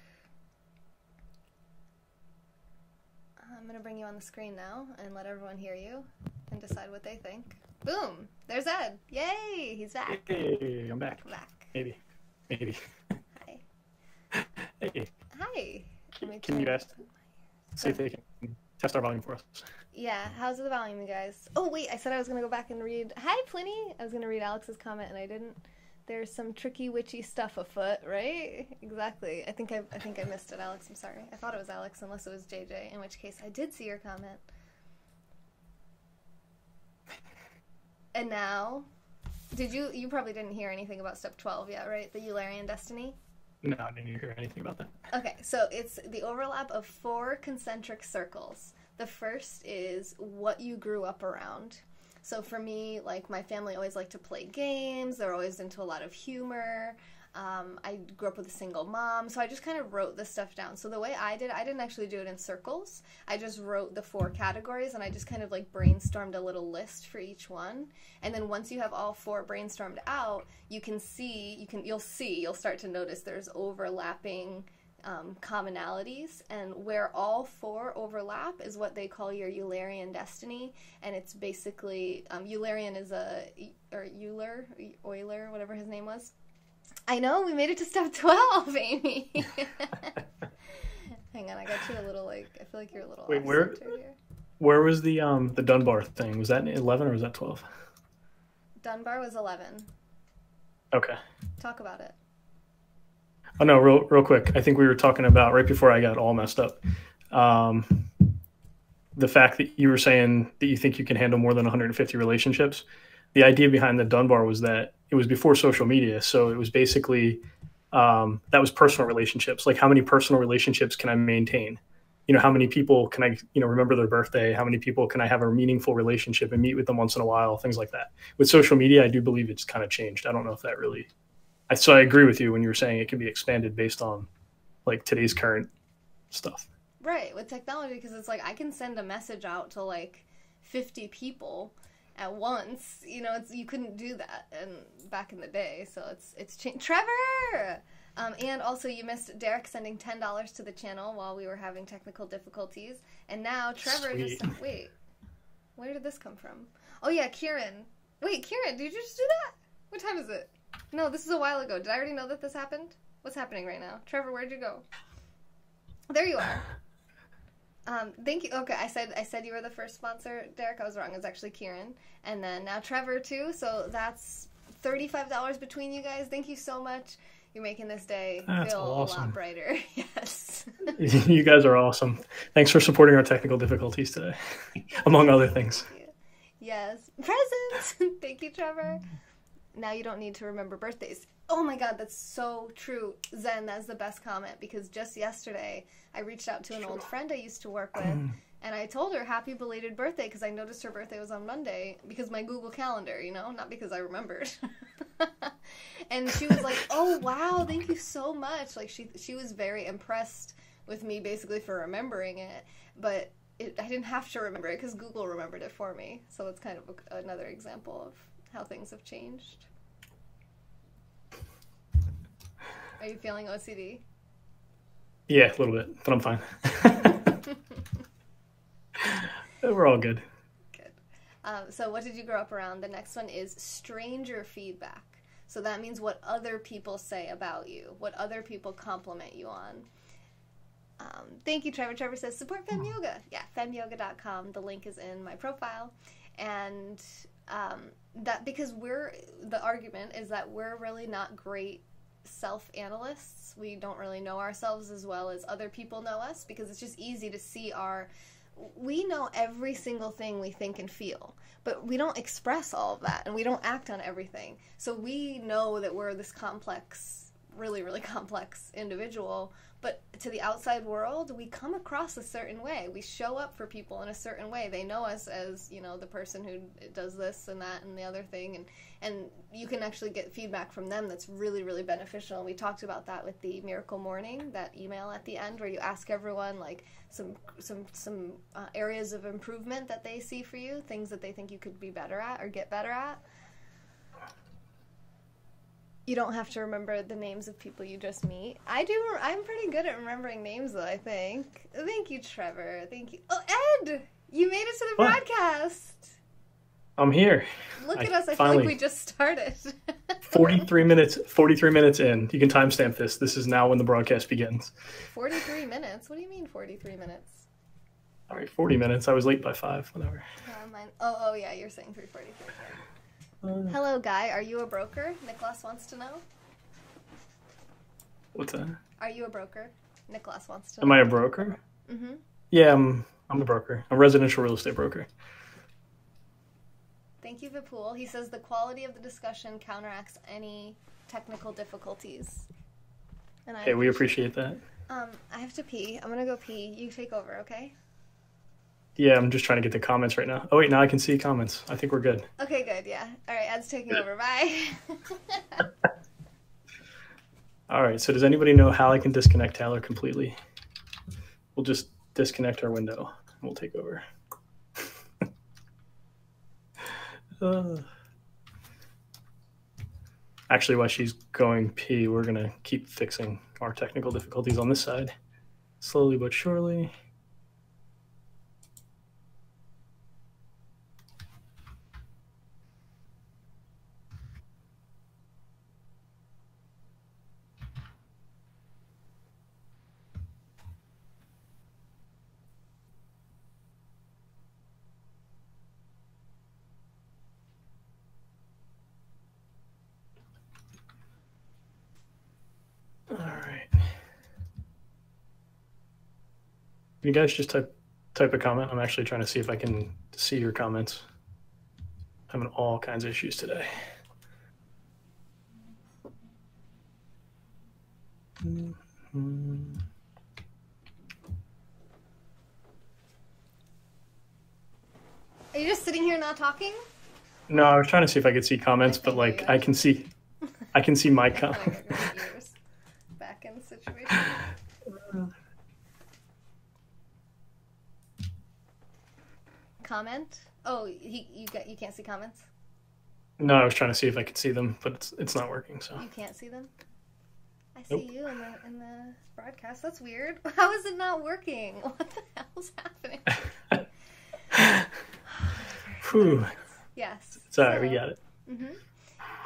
Speaker 1: I'm gonna bring you on the screen now and let everyone hear you and decide what they think. Boom! There's Ed! Yay! He's back.
Speaker 3: Hey, I'm back.
Speaker 1: Back.
Speaker 3: Maybe.
Speaker 1: Hi.
Speaker 3: Hey.
Speaker 1: Hi.
Speaker 3: Can you guys see if they can test our volume for us?
Speaker 1: Yeah, how's the volume, you guys? Oh, wait, I said I was going to go back and read... Hi, Pliny! I was going to read Alex's comment, and I didn't. There's some tricky, witchy stuff afoot, right? Exactly. I think I missed it, Alex. I'm sorry. I thought it was Alex, unless it was JJ, in which case I did see your comment. And now... You probably didn't hear anything about step 12 yet, right? The Eulerian destiny?
Speaker 3: No, I didn't hear anything about that.
Speaker 1: Okay, so it's the overlap of 4 concentric circles. The first is what you grew up around. So for me, like, my family always liked to play games. They're always into a lot of humor. I grew up with a single mom, so I just kind of wrote this stuff down. So the way I didn't actually do it in circles. I just wrote the 4 categories, and I just kind of like brainstormed a little list for each one. And then once you have all 4 brainstormed out, you'll start to notice there's overlapping commonalities, and where all 4 overlap is what they call your Eulerian destiny. And it's basically Eulerian is Euler, whatever his name was. I know, we made it to step 12, Amy. Hang on, I got you a little, like, I feel like you're a little
Speaker 3: Wait,
Speaker 1: here.
Speaker 3: Where was the Dunbar thing? Was that 11 or was that 12?
Speaker 1: Dunbar was 11.
Speaker 3: Okay.
Speaker 1: Talk about it.
Speaker 3: Oh no, real quick. I think we were talking about, right before I got all messed up, the fact that you were saying that you think you can handle more than 150 relationships. The idea behind the Dunbar was that it was before social media, so it was basically that was personal relationships. Like, how many personal relationships can I maintain? You know, how many people can I, remember their birthday? How many people can I have a meaningful relationship and meet with them once in a while? Things like that. With social media, I do believe it's kind of changed. I don't know if that really. So I agree with you when you were saying it can be expanded based on like today's current stuff.
Speaker 1: Right, with technology, because it's like I can send a message out to like 50 people at once. You couldn't do that back in the day, so it's changed. Trevor! And also you missed Derek sending $10 to the channel while we were having technical difficulties. And now Trevor just... Wait, where did this come from? Oh yeah, Kieran. Wait, Kieran, did you just do that? What time is it? No, this is a while ago. Did I already know that this happened? What's happening right now? Trevor, where'd you go? There you are. Thank you. Okay, I said you were the first sponsor, Derek. I was wrong. It was actually Kieran. And then now Trevor, too. So that's $35 between you guys. Thank you so much. You're making this day feel awesome. A lot brighter. Yes.
Speaker 3: You guys are awesome. Thanks for supporting our technical difficulties today, among other things.
Speaker 1: Yes. Presents. Thank you, Trevor. Now you don't need to remember birthdays. Oh my god, that's so true. Zen, that's the best comment, because just yesterday I reached out to an old friend I used to work with, and I told her happy belated birthday because I noticed her birthday was on Monday because my Google Calendar, not because I remembered. And she was like, oh wow, thank you so much. Like she was very impressed with me basically for remembering it, but I didn't have to remember it because Google remembered it for me. So it's kind of another example of how things have changed. Are you feeling OCD?
Speaker 3: Yeah, a little bit, but I'm fine. We're all good.
Speaker 1: Good. So what did you grow up around? The next one is stranger feedback. So that means what other people say about you, what other people compliment you on. Thank you, Trevor. Trevor says, support Fem Yoga. Yeah, femyoga.com. The link is in my profile. And that because the argument is that we're really not great self-analysts. We don't really know ourselves as well as other people know us, because it's just easy to see we know every single thing we think and feel, but we don't express all of that, and we don't act on everything. So we know that we're this complex really, really complex individual. But to the outside world, we come across a certain way. We show up for people in a certain way. They know us as, you know, the person who does this and that and the other thing. And you can actually get feedback from them that's really, really beneficial. We talked about that with the Miracle Morning, that email at the end where you ask everyone, like, some areas of improvement that they see for you, things that they think you could be better at or get better at. You don't have to remember the names of people you just meet. I do. I'm pretty good at remembering names, though, I think. Thank you, Trevor. Thank you. Oh, Ed! You made it to the broadcast.
Speaker 3: I'm here.
Speaker 1: Look at us. I feel like we just started.
Speaker 3: 43 minutes in. You can timestamp this. This is now when the broadcast begins.
Speaker 1: 43 minutes? What do you mean 43 minutes?
Speaker 3: All right, 40 minutes. I was late by 5, whatever.
Speaker 1: Oh, yeah, you're saying 3:43. Hello, Guy. Are you a broker? Nicholas wants to know.
Speaker 3: What's that?
Speaker 1: Are you a broker? Nicholas wants to know.
Speaker 3: Am I a broker?
Speaker 1: Mm-hmm.
Speaker 3: Yeah, I'm a broker. I'm a residential real estate broker.
Speaker 1: Thank you, Vipul. He says the quality of the discussion counteracts any technical difficulties. And
Speaker 3: okay, we appreciate that.
Speaker 1: I have to pee. I'm going to go pee. You take over, okay?
Speaker 3: Yeah, I'm just trying to get the comments right now. Oh, wait, now I can see comments. I think we're good.
Speaker 1: Okay, good, yeah. All right, Ed's taking over. Bye.
Speaker 3: All right, so does anybody know how I can disconnect Tyler completely? We'll just disconnect our window, and we'll take over. Actually, while she's going pee, we're going to keep fixing our technical difficulties on this side. Slowly but surely. You guys just type a comment. I'm actually trying to see if I can see your comments. I'm having all kinds of issues today.
Speaker 1: Are you just sitting here not talking?
Speaker 3: No, I was trying to see if I could see comments, but like I can see my comments.
Speaker 1: Back in the situation. Comment? Oh, you can't see comments?
Speaker 3: No, I was trying to see if I could see them, but it's not working. So
Speaker 1: you can't see them? I see
Speaker 3: Nope.
Speaker 1: you in the broadcast. That's weird. How is it not working? What the hell's happening?
Speaker 3: Whew.
Speaker 1: Yes.
Speaker 3: It's all right. We got it.
Speaker 1: Mm-hmm.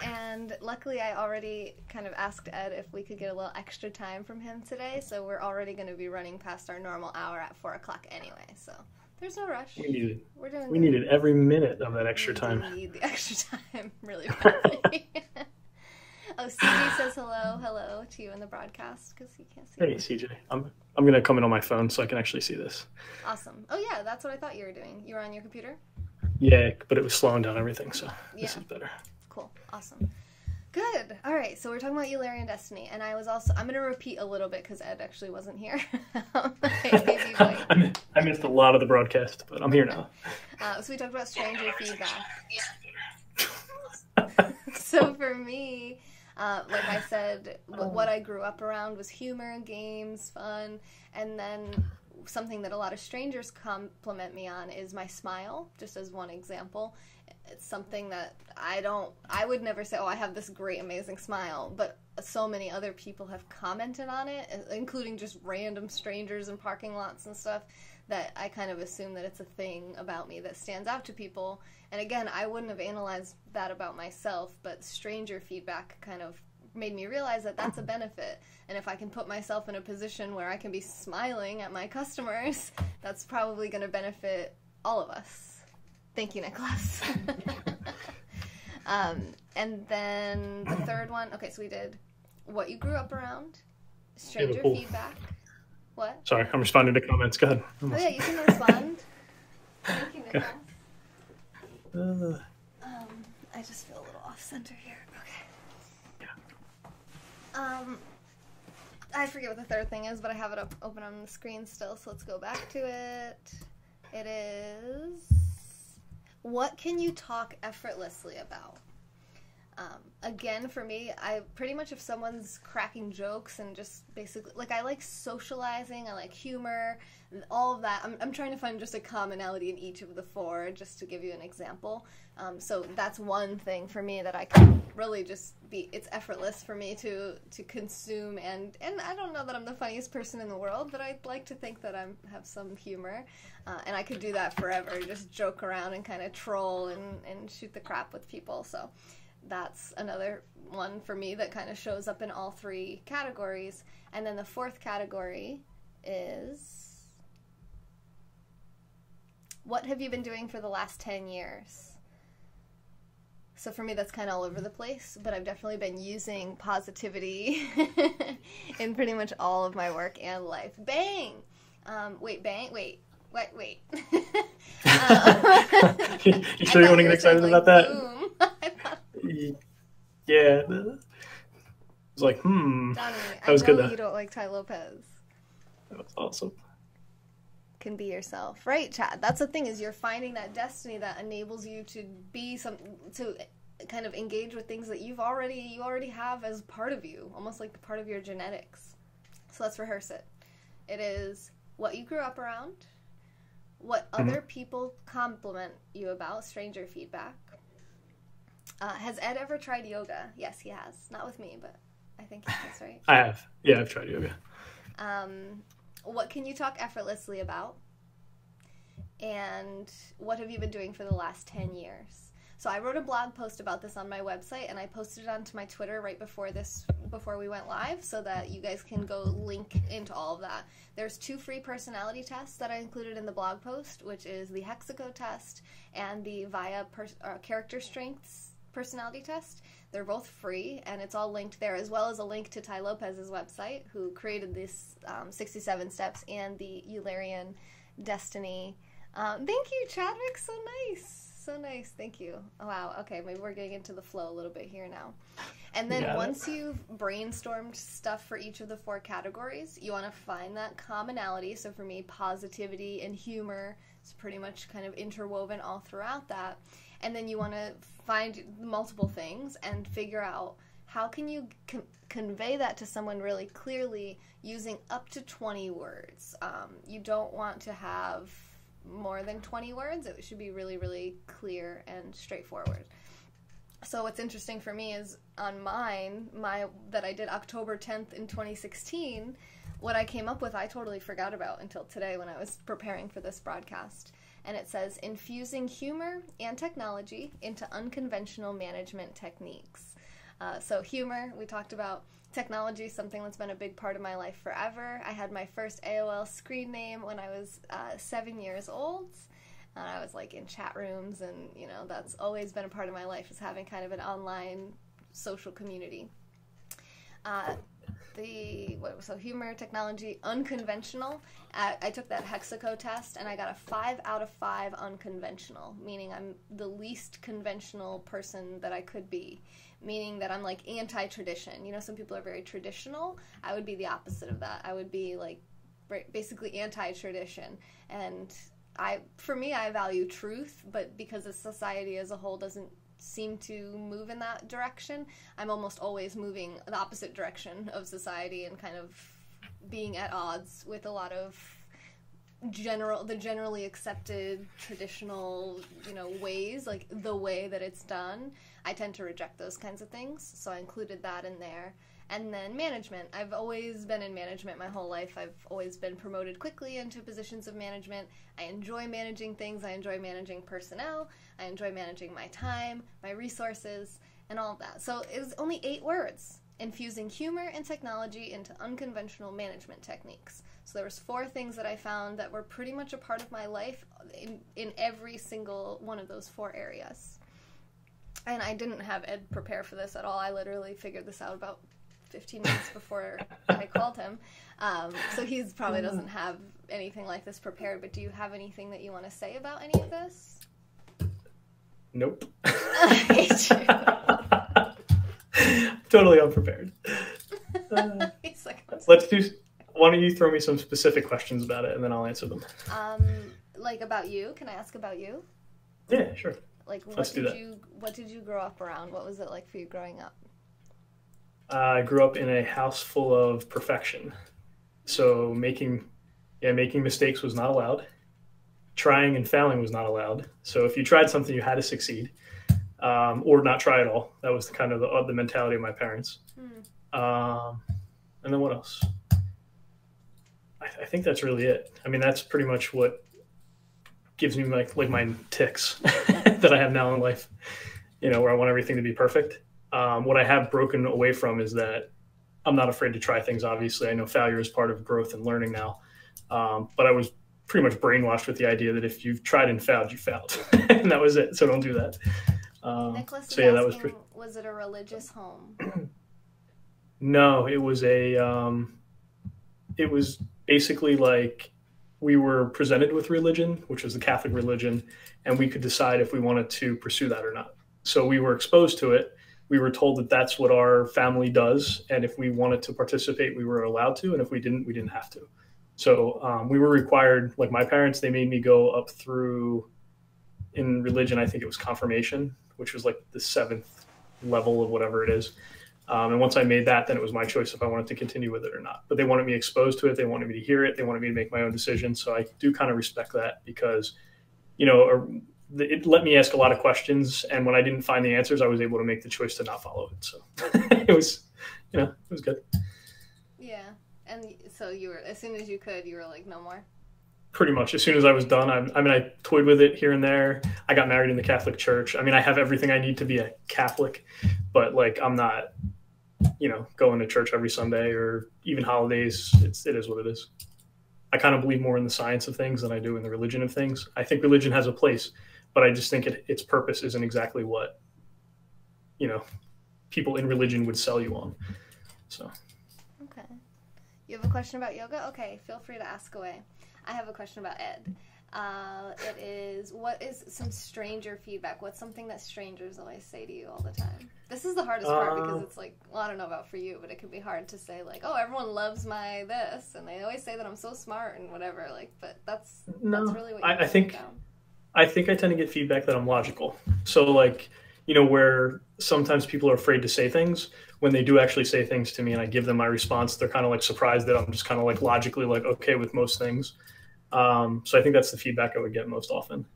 Speaker 1: And luckily, I already kind of asked Ed if we could get a little extra time from him today, so we're already going to be running past our normal hour at 4 o'clock anyway. So there's no rush.
Speaker 3: We needed every minute of that extra time.
Speaker 1: We need the extra time really badly. Oh, CJ says hello to you in the broadcast because he can't see.
Speaker 3: Hey, CJ, I'm gonna come in on my phone so I can actually see this.
Speaker 1: Awesome. Oh yeah, that's what I thought you were doing. You were on your computer?
Speaker 3: Yeah, but it was slowing down everything, so this is better.
Speaker 1: Cool. Awesome. Good. All right. So we're talking about Eularian Destiny, and I'm going to repeat a little bit because Ed actually wasn't here.
Speaker 3: I missed a lot of the broadcast, but I'm here now.
Speaker 1: So we talked about stranger feedback. So for me, like I said, what I grew up around was humor, games, fun, and then something that a lot of strangers compliment me on is my smile, just as one example. It's something that I would never say, oh, I have this great, amazing smile, but so many other people have commented on it, including just random strangers in parking lots and stuff, that I kind of assume that it's a thing about me that stands out to people. And again, I wouldn't have analyzed that about myself, but stranger feedback kind of made me realize that that's a benefit. And if I can put myself in a position where I can be smiling at my customers, that's probably going to benefit all of us. Thank you, Nicholas. And then the third one, okay, so we did what you grew up around, stranger feedback. What?
Speaker 3: Sorry, I'm responding to comments. Go ahead.
Speaker 1: Oh yeah, you can respond. Thank you, Nicholas. I just feel a little off center here. Okay. I forget what the third thing is, but I have it open on the screen still, so let's go back to it. It is, what can you talk effortlessly about? Again, for me, I pretty much, if someone's cracking jokes and just basically, like, I like socializing, I like humor, all of that. I'm trying to find just a commonality in each of the four, just to give you an example. So that's one thing for me that I can really just be, it's effortless for me to consume, and I don't know that I'm the funniest person in the world, but I'd like to think that I have some humor, and I could do that forever, just joke around and kind of troll and shoot the crap with people, so that's another one for me that kind of shows up in all three categories. And then the fourth category is, what have you been doing for the last 10 years? So for me, that's kind of all over the place, but I've definitely been using positivity in pretty much all of my work and life. Bang! Wait.
Speaker 3: You sure you want to get excited about that?
Speaker 1: Boom.
Speaker 3: Yeah. It was like,
Speaker 1: Donnie,
Speaker 3: that was good.
Speaker 1: You don't like Ty Lopez.
Speaker 3: That was awesome.
Speaker 1: Can be yourself, right, Chad? That's the thing, is you're finding that destiny that enables you to be to kind of engage with things that you already have as part of you, almost like part of your genetics. So let's rehearse it. It is what you grew up around, what other people compliment you about, stranger feedback. Has Ed ever tried yoga? Yes, he has. Not with me, but I think he has, right?
Speaker 3: I have. Yeah, I've tried yoga.
Speaker 1: What can you talk effortlessly about? And what have you been doing for the last 10 years? So I wrote a blog post about this on my website, and I posted it onto my Twitter right before we went live, so that you guys can go link into all of that. There's 2 free personality tests that I included in the blog post, which is the Hexaco test and the VIA character strengths personality test. They're both free, and it's all linked there, as well as a link to Ty Lopez's website, who created this 67 steps and the Eulerian Destiny. Thank you, Chadwick. So nice. Thank you. Oh, wow. Okay, maybe we're getting into the flow a little bit here now. And then once you've brainstormed stuff for each of the 4 categories, you want to find that commonality. So for me, positivity and humor is pretty much kind of interwoven all throughout that. And then you want to find multiple things and figure out how can you convey that to someone really clearly using up to 20 words. You don't want to have more than 20 words. It should be really, really clear and straightforward. So what's interesting for me is on mine, that I did October 10th in 2016, what I came up with I totally forgot about until today when I was preparing for this broadcast. And it says, infusing humor and technology into unconventional management techniques. So humor, we talked about. Technology, something that's been a big part of my life forever. I had my first AOL screen name when I was 7 years old. I was like in chat rooms, and that's always been a part of my life, is having kind of an online social community. So humor, technology, unconventional. I took that Hexaco test, and I got a 5 out of 5 unconventional, meaning I'm the least conventional person that I could be, meaning that I'm like anti-tradition. Some people are very traditional. I would be the opposite of that. I would be like basically anti-tradition. And for me, I value truth, but because the society as a whole doesn't seem to move in that direction, I'm almost always moving the opposite direction of society and kind of being at odds with a lot of generally accepted traditional, ways, like the way that it's done. I tend to reject those kinds of things, so I included that in there. And then management. I've always been in management my whole life. I've always been promoted quickly into positions of management. I enjoy managing things. I enjoy managing personnel. I enjoy managing my time, my resources, and all of that. So it was only 8 words. Infusing humor and technology into unconventional management techniques. So there was 4 things that I found that were pretty much a part of my life in every single one of those 4 areas. And I didn't have Ed prepare for this at all. I literally figured this out about 15 minutes before I called him. So he probably doesn't have anything like this prepared, but do you have anything that you want to say about any of this?
Speaker 3: Nope. Totally unprepared.
Speaker 1: He's like,
Speaker 3: let's do. Why don't you throw me some specific questions about it, and then I'll answer them.
Speaker 1: Like about you? Can I ask about you?
Speaker 3: Yeah, sure.
Speaker 1: Like,
Speaker 3: Let's do that.
Speaker 1: What did you grow up around? What was it like for you growing up?
Speaker 3: I grew up in a house full of perfection, so making mistakes was not allowed. Trying and failing was not allowed. So if you tried something, you had to succeed, or not try at all. That was kind of the mentality of my parents. And then what else? I think that's really it. I mean, that's pretty much what gives me like my tics that I have now in life, where I want everything to be perfect. What I have broken away from is that I'm not afraid to try things. Obviously, I know failure is part of growth and learning now. But I was pretty much brainwashed with the idea that if you've tried and failed, you failed. And that was it. So don't do that.
Speaker 1: Nicholas is
Speaker 3: that
Speaker 1: asking, was it a religious home?
Speaker 3: No, it was basically like we were presented with religion, which was the Catholic religion, and we could decide if we wanted to pursue that or not. So we were exposed to it. We were told that that's what our family does. And if we wanted to participate, we were allowed to. And if we didn't have to. So we were required, like my parents, they made me go up through, in religion, I think it was confirmation, which was like the 7th level of whatever it is. And once I made that, then it was my choice if I wanted to continue with it or not. But they wanted me exposed to it. They wanted me to hear it. They wanted me to make my own decision. So I do kind of respect that because, it let me ask a lot of questions. And when I didn't find the answers, I was able to make the choice to not follow it. So it was good.
Speaker 1: Yeah. And so you were, as soon as you could, you were like, no more?
Speaker 3: Pretty much. As soon as I was done, I toyed with it here and there. I got married in the Catholic Church. I mean, I have everything I need to be a Catholic, but like, I'm not, going to church every Sunday or even holidays. It is what it is. I kind of believe more in the science of things than I do in the religion of things. I think religion has a place, but I just think its purpose isn't exactly what, people in religion would sell you on. So.
Speaker 1: Okay. You have a question about yoga? Okay, feel free to ask away. I have a question about Ed. It is, what is some stranger feedback? What's something that strangers always say to you all the time? This is the hardest part because it's like, well, I don't know about for you, but it can be hard to say like, oh, everyone loves my this, and they always say that I'm so smart and whatever. Like, but that's really what you
Speaker 3: I think down. I think I tend to get feedback that I'm logical. So like, where sometimes people are afraid to say things, when they do actually say things to me and I give them my response, they're kind of like surprised that I'm just kind of like logically like okay with most things. So I think that's the feedback I would get most often.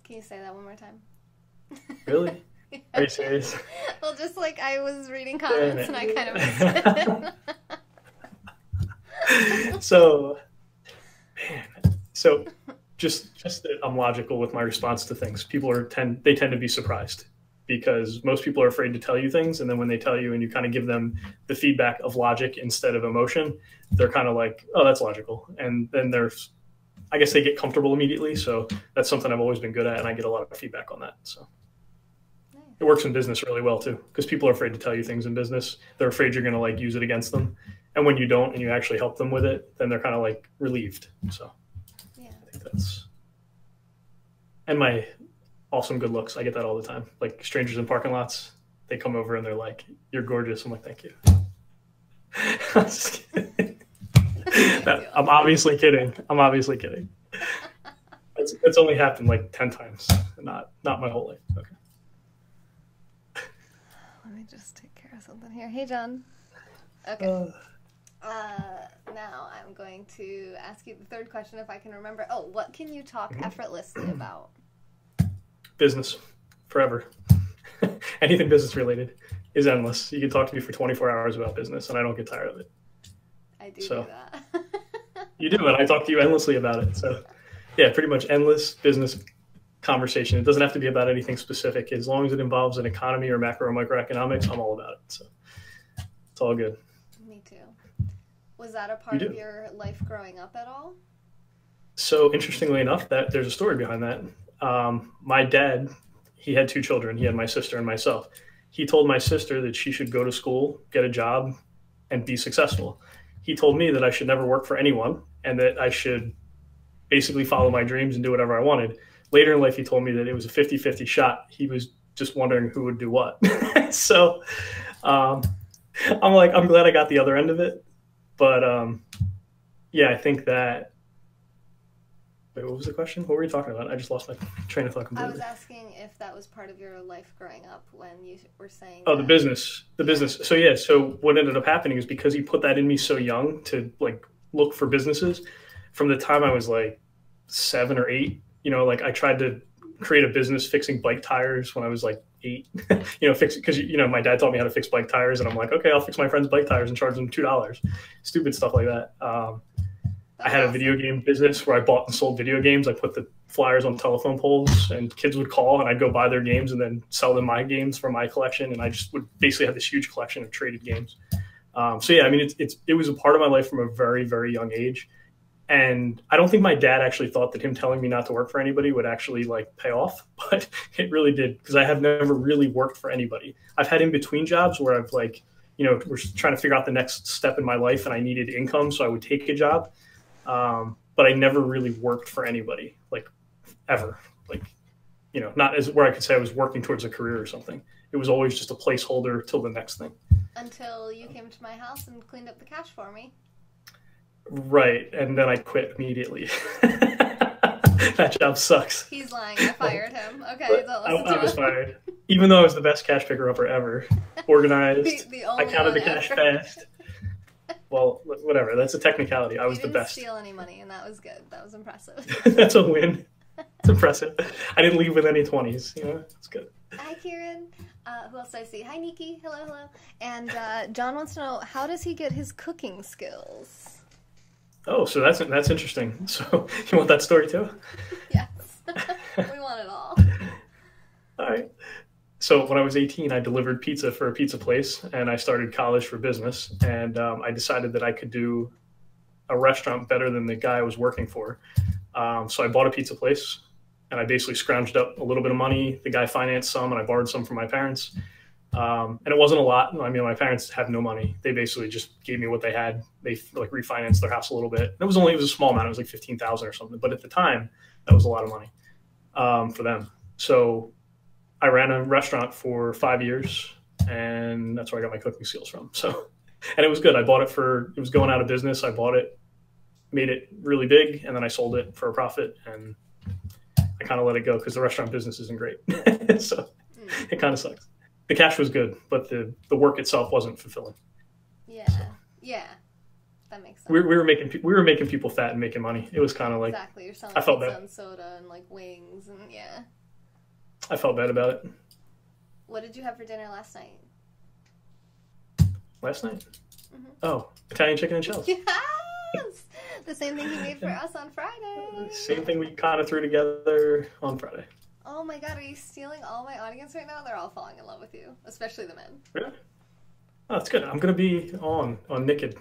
Speaker 1: Can you say that one more time?
Speaker 3: Really? Are you serious?
Speaker 1: Well, just like I was reading comments and I kind of missed it.
Speaker 3: So just that I'm logical with my response to things. People tend to be surprised because most people are afraid to tell you things, and then when they tell you and you kind of give them the feedback of logic instead of emotion, they're kind of like, oh, that's logical. And then I guess they get comfortable immediately. So that's something I've always been good at, and I get a lot of feedback on that. So nice. It works in business really well too, because people are afraid to tell you things in business. They're afraid you're going to like use it against them. And when you don't and you actually help them with it, then they're kind of like relieved. So yeah, I think that's, and my awesome good looks. I get that all the time. Like strangers in parking lots, they come over and they're like, you're gorgeous. I'm like, thank you. I'm just kidding. I'm obviously kidding. It's only happened like 10 times, not my whole life. Okay.
Speaker 1: Let me just take care of something here. Hey, John. Okay. Now I'm going to ask you the third question if I can remember. Oh, what can you talk effortlessly about?
Speaker 3: Business. Forever. Anything business related is endless. You can talk to me for 24 hours about business and I don't get tired of it.
Speaker 1: I do that.
Speaker 3: You do, and I talk to you endlessly about it. So yeah, pretty much endless business conversation. It doesn't have to be about anything specific. As long as it involves an economy or macro or microeconomics, I'm all about it. So it's all good.
Speaker 1: Me too. Was that a part of your life growing up at all?
Speaker 3: So interestingly enough, that there's a story behind that. My dad, he had 2 children. He had my sister and myself. He told my sister that she should go to school, get a job, and be successful. He told me that I should never work for anyone and that I should basically follow my dreams and do whatever I wanted. Later in life, he told me that it was a 50-50 shot. He was just wondering who would do what. So I'm glad I got the other end of it. But yeah, I think that. Wait, what was the question? What were you talking about? I just lost my train of thought completely.
Speaker 1: I was asking if that was part of your life growing up when you were saying.
Speaker 3: Oh, the business. So yeah, so what ended up happening is because he put that in me so young to like look for businesses. From the time I was like 7 or 8, like I tried to create a business fixing bike tires when I was like 8. Because my dad taught me how to fix bike tires, and I'm like, okay, I'll fix my friend's bike tires and charge them $2. Stupid stuff like that. I had a video game business where I bought and sold video games. I put the flyers on telephone poles, and kids would call, and I'd go buy their games and then sell them my games from my collection. And I just would basically have this huge collection of traded games. So yeah, I mean, it was a part of my life from a very, very young age. And I don't think my dad actually thought that him telling me not to work for anybody would actually like pay off, but it really did, because I have never really worked for anybody. I've had in between jobs where I've like, we're trying to figure out the next step in my life, and I needed income, so I would take a job. But I never really worked for anybody, like ever, like, not as where I could say I was working towards a career or something. It was always just a placeholder till the next thing.
Speaker 1: Until you came to my house and cleaned up the cash for me.
Speaker 3: Right. And then I quit immediately. That job sucks.
Speaker 1: He's lying. I fired him. Okay.
Speaker 3: I was fired. Even though I was the best cash picker upper ever. Organized. I counted the cash fast. Well, whatever. That's a technicality. I was the best.
Speaker 1: You didn't steal any money, and that was good. That was impressive.
Speaker 3: That's a win. It's impressive. I didn't leave with any 20s. It's good.
Speaker 1: Hi, Kieran. Who else do I see? Hi, Nikki. Hello. And John wants to know, how does he get his cooking skills?
Speaker 3: Oh, so that's interesting. So you want that story too?
Speaker 1: Yes. We want it all.
Speaker 3: All right. So when I was 18, I delivered pizza for a pizza place, and I started college for business. And I decided that I could do a restaurant better than the guy I was working for. So I bought a pizza place, and I basically scrounged up a little bit of money. The guy financed some, and I borrowed some from my parents. And it wasn't a lot. I mean, my parents have no money. They basically just gave me what they had. They like refinanced their house a little bit. It was a small amount. It was like 15,000 or something. But at the time, that was a lot of money for them. So I ran a restaurant for 5 years, and that's where I got my cooking skills from. So, and it was good. I bought it it was going out of business. I bought it, made it really big, and then I sold it for a profit, and I kind of let it go because the restaurant business isn't great. So it kind of sucks. The cash was good, but the work itself wasn't fulfilling.
Speaker 1: Yeah, that makes sense.
Speaker 3: We were making people fat and making money. It was kind of like,
Speaker 1: exactly. You're selling
Speaker 3: I felt
Speaker 1: pizza
Speaker 3: bad.
Speaker 1: and soda and like wings and yeah.
Speaker 3: I felt bad about it.
Speaker 1: What did you have for dinner last night?
Speaker 3: Last night? Mm-hmm. Oh, Italian chicken and shells.
Speaker 1: Yes, the same thing you made for us on Friday.
Speaker 3: Same thing we kind of threw together on Friday.
Speaker 1: Oh my god, are you stealing all my audience right now? They're all falling in love with you, especially the men.
Speaker 3: Really? Oh, that's good. I'm going to be on Naked.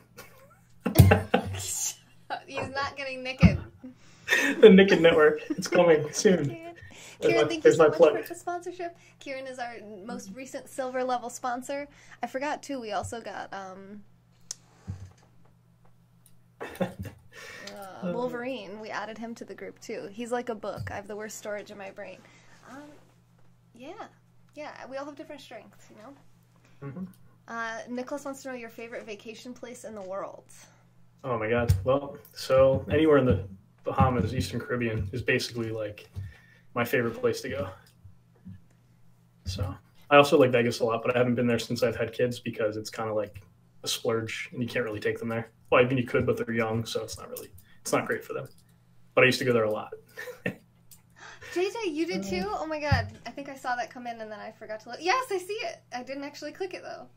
Speaker 1: He's not getting naked.
Speaker 3: The Naked Network. It's coming soon.
Speaker 1: Kieran, thank you so much for the sponsorship. Kieran is our most recent silver level sponsor. I forgot too, we also got Wolverine. We added him to the group too. He's like a book. I have the worst storage in my brain. Yeah. We all have different strengths, Mm-hmm. Nicholas wants to know your favorite vacation place in the world.
Speaker 3: Oh my god. Well, so anywhere in the Bahamas, Eastern Caribbean is basically like my favorite place to go. So I also like Vegas a lot, but I haven't been there since I've had kids because it's kind of like a splurge and you can't really take them there. Well, I mean you could, but they're young, so it's not great for them. But I used to go there a lot.
Speaker 1: JJ, you did too? Oh my god. I think I saw that come in and then I forgot to look. Yes, I see it. I didn't actually click it though.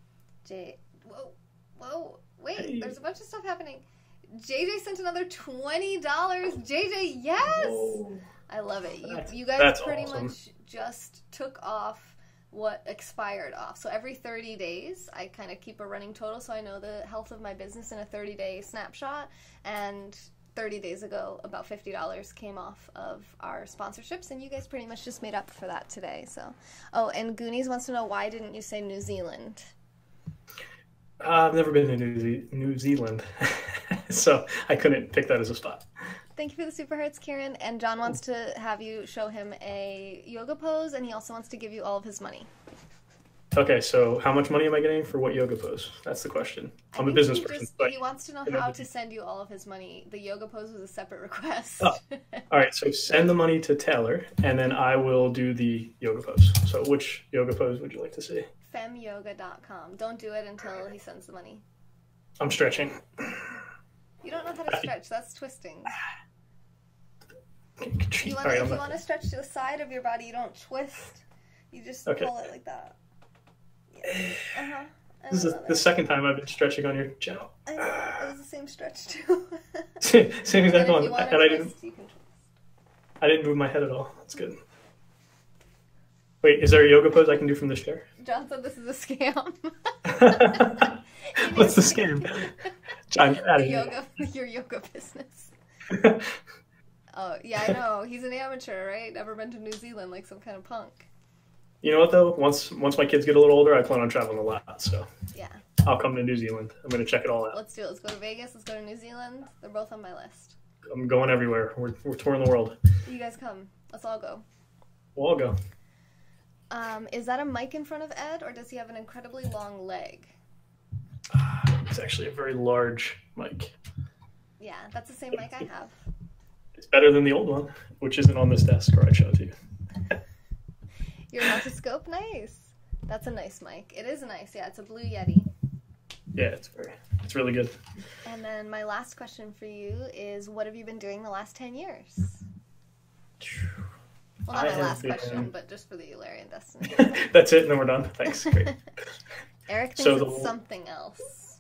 Speaker 1: Whoa. Wait, hey. There's a bunch of stuff happening. JJ sent another $20. JJ, yes! Whoa. I love it. You guys pretty much just took off what expired off. So every 30 days, I kind of keep a running total so I know the health of my business in a 30-day snapshot. And 30 days ago, about $50 came off of our sponsorships, and you guys pretty much just made up for that today. So, oh, and Goonies wants to know, why didn't you say New Zealand?
Speaker 3: I've never been to New Zealand, so I couldn't pick that as a spot.
Speaker 1: Thank you for the super hearts, Kieran. And John wants to have you show him a yoga pose, and he also wants to give you all of his money.
Speaker 3: Okay, so how much money am I getting for what yoga pose? That's the question. I'm a business person.
Speaker 1: He wants to know how to send you all of his money. The yoga pose was a separate request.
Speaker 3: Oh, all right, so send the money to Taylor, and then I will do the yoga pose. So which yoga pose would you like to see?
Speaker 1: femyoga.com. Don't do it until he sends the money.
Speaker 3: I'm stretching.
Speaker 1: You don't know how to stretch. That's twisting. If you want to stretch to the side of your body, you don't twist. You just pull it like that. Yeah.
Speaker 3: This is the second time I've been stretching on your channel.
Speaker 1: I know. It was the same stretch too.
Speaker 3: Same exact one.
Speaker 1: And I
Speaker 3: didn't move my head at all. That's good. Wait, is there a yoga pose I can do from this chair?
Speaker 1: John said this is a scam.
Speaker 3: What's the scam? John,
Speaker 1: your yoga business. Oh, yeah, I know. He's an amateur, right? Never been to New Zealand like some kind of punk.
Speaker 3: You know what, though? Once my kids get a little older, I plan on traveling a lot, so
Speaker 1: yeah,
Speaker 3: I'll come to New Zealand. I'm going to check it all out.
Speaker 1: Let's do it. Let's go to Vegas. Let's go to New Zealand. They're both on my list.
Speaker 3: I'm going everywhere. We're touring the world.
Speaker 1: You guys come. Let's all go.
Speaker 3: We'll all go.
Speaker 1: Is that a mic in front of Ed, or does he have an incredibly long leg?
Speaker 3: It's actually a very large mic.
Speaker 1: Yeah, that's the same mic I have.
Speaker 3: It's better than the old one, which isn't on this desk, or I'd show it to you.
Speaker 1: Your microscope? Nice. That's a nice mic. It is nice. Yeah, it's a Blue Yeti.
Speaker 3: Yeah, it's really good.
Speaker 1: And then my last question for you is, what have you been doing the last 10 years? Well, not my last question, but just for the Eularian Destiny.
Speaker 3: That's it, and then we're done. Thanks. Great.
Speaker 1: Eric thinks it's something else.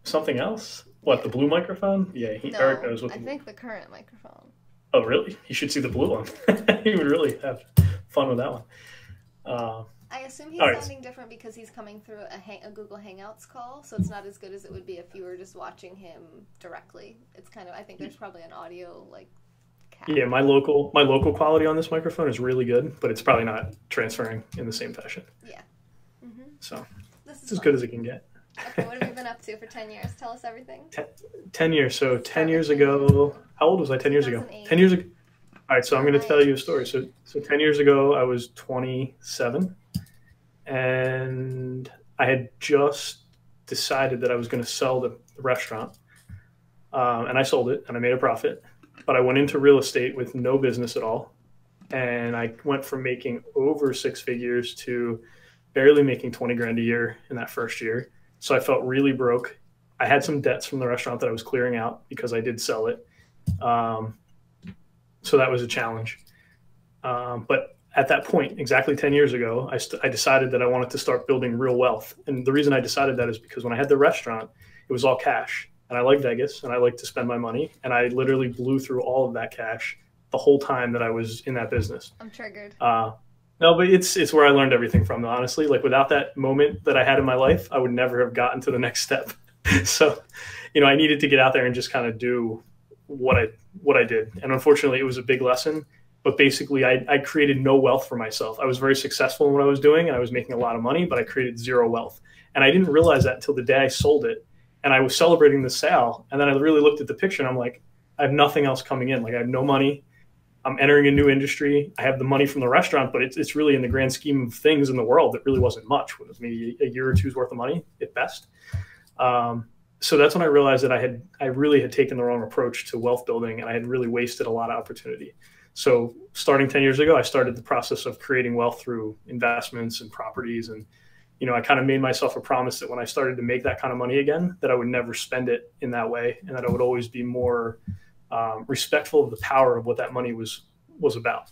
Speaker 3: Something else? What, the blue microphone? Yeah, Eric knows what
Speaker 1: I think the current microphone.
Speaker 3: Oh, really? You should see the blue one. He would really have fun with that one.
Speaker 1: I assume he's sounding different because he's coming through a Google Hangouts call, so it's not as good as it would be if you were just watching him directly. It's kind of, I think there's probably an audio, cap.
Speaker 3: Yeah, my local quality on this microphone is really good, but it's probably not transferring in the same fashion.
Speaker 1: Yeah. Mm-hmm.
Speaker 3: So it's as good as it can get.
Speaker 1: Okay, what have you been up to for 10 years? Tell us everything.
Speaker 3: 10 years. So 10 years ago, how old was I 10 years ago? 10 years ago. All right, so I'm going to tell you a story. So 10 years ago, I was 27, and I had just decided that I was going to sell the restaurant, and I sold it, and I made a profit. But I went into real estate with no business at all, and I went from making over six figures to barely making 20 grand a year in that first year. So I felt really broke. I had some debts from the restaurant that I was clearing out because I did sell it. So that was a challenge. But at that point, exactly 10 years ago, I decided that I wanted to start building real wealth. And the reason I decided that is because when I had the restaurant, it was all cash. And I like Vegas, and I like to spend my money. And I literally blew through all of that cash the whole time that I was in that business.
Speaker 1: I'm triggered.
Speaker 3: No, but it's where I learned everything from, honestly. Like, without that moment that I had in my life, I would never have gotten to the next step. So, I needed to get out there and just kind of do what I did. And unfortunately, it was a big lesson. But basically, I created no wealth for myself. I was very successful in what I was doing, and I was making a lot of money, but I created zero wealth. And I didn't realize that until the day I sold it. And I was celebrating the sale. And then I really looked at the picture, and I'm like, I have nothing else coming in. Like, I have no money. I'm entering a new industry. I have the money from the restaurant, but it's really, in the grand scheme of things in the world, it really wasn't much. It was maybe a year or two's worth of money at best. So that's when I realized that I really had taken the wrong approach to wealth building, and I had really wasted a lot of opportunity. So starting 10 years ago, I started the process of creating wealth through investments and properties. And, I kind of made myself a promise that when I started to make that kind of money again, that I would never spend it in that way, and that I would always be more respectful of the power of what that money was about.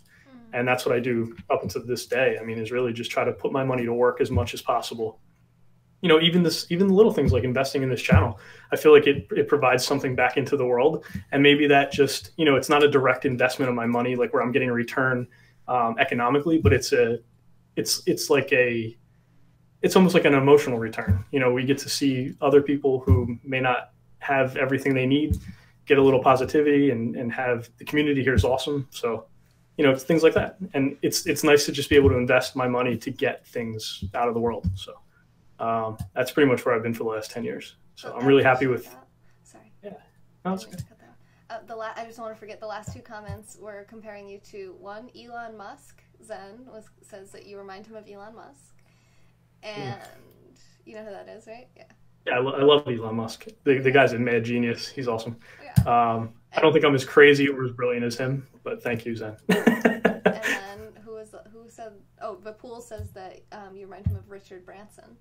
Speaker 3: And that's what I do up until this day. I mean, is really just try to put my money to work as much as possible. Even the little things like investing in this channel, I feel like it provides something back into the world. And maybe that just, it's not a direct investment of my money, like where I'm getting a return economically, but it's almost like an emotional return. We get to see other people who may not have everything they need get a little positivity, and have the community here is awesome. So, it's things like that. And it's nice to just be able to invest my money to get things out of the world. So that's pretty much where I've been for the last 10 years. So I'm really happy with.
Speaker 1: Sorry.
Speaker 3: Yeah. No, it's okay.
Speaker 1: I just don't want to forget the last two comments were comparing you to one, Elon Musk. Zen says that you remind him of Elon Musk. And you know who that is, right? Yeah.
Speaker 3: Yeah, I love Elon Musk. The guy's a mad genius. He's awesome.
Speaker 1: Yeah.
Speaker 3: I don't think I'm as crazy or as brilliant as him, but thank you, Zen.
Speaker 1: And then who said? Oh, the pool says that you remind him of Richard Branson.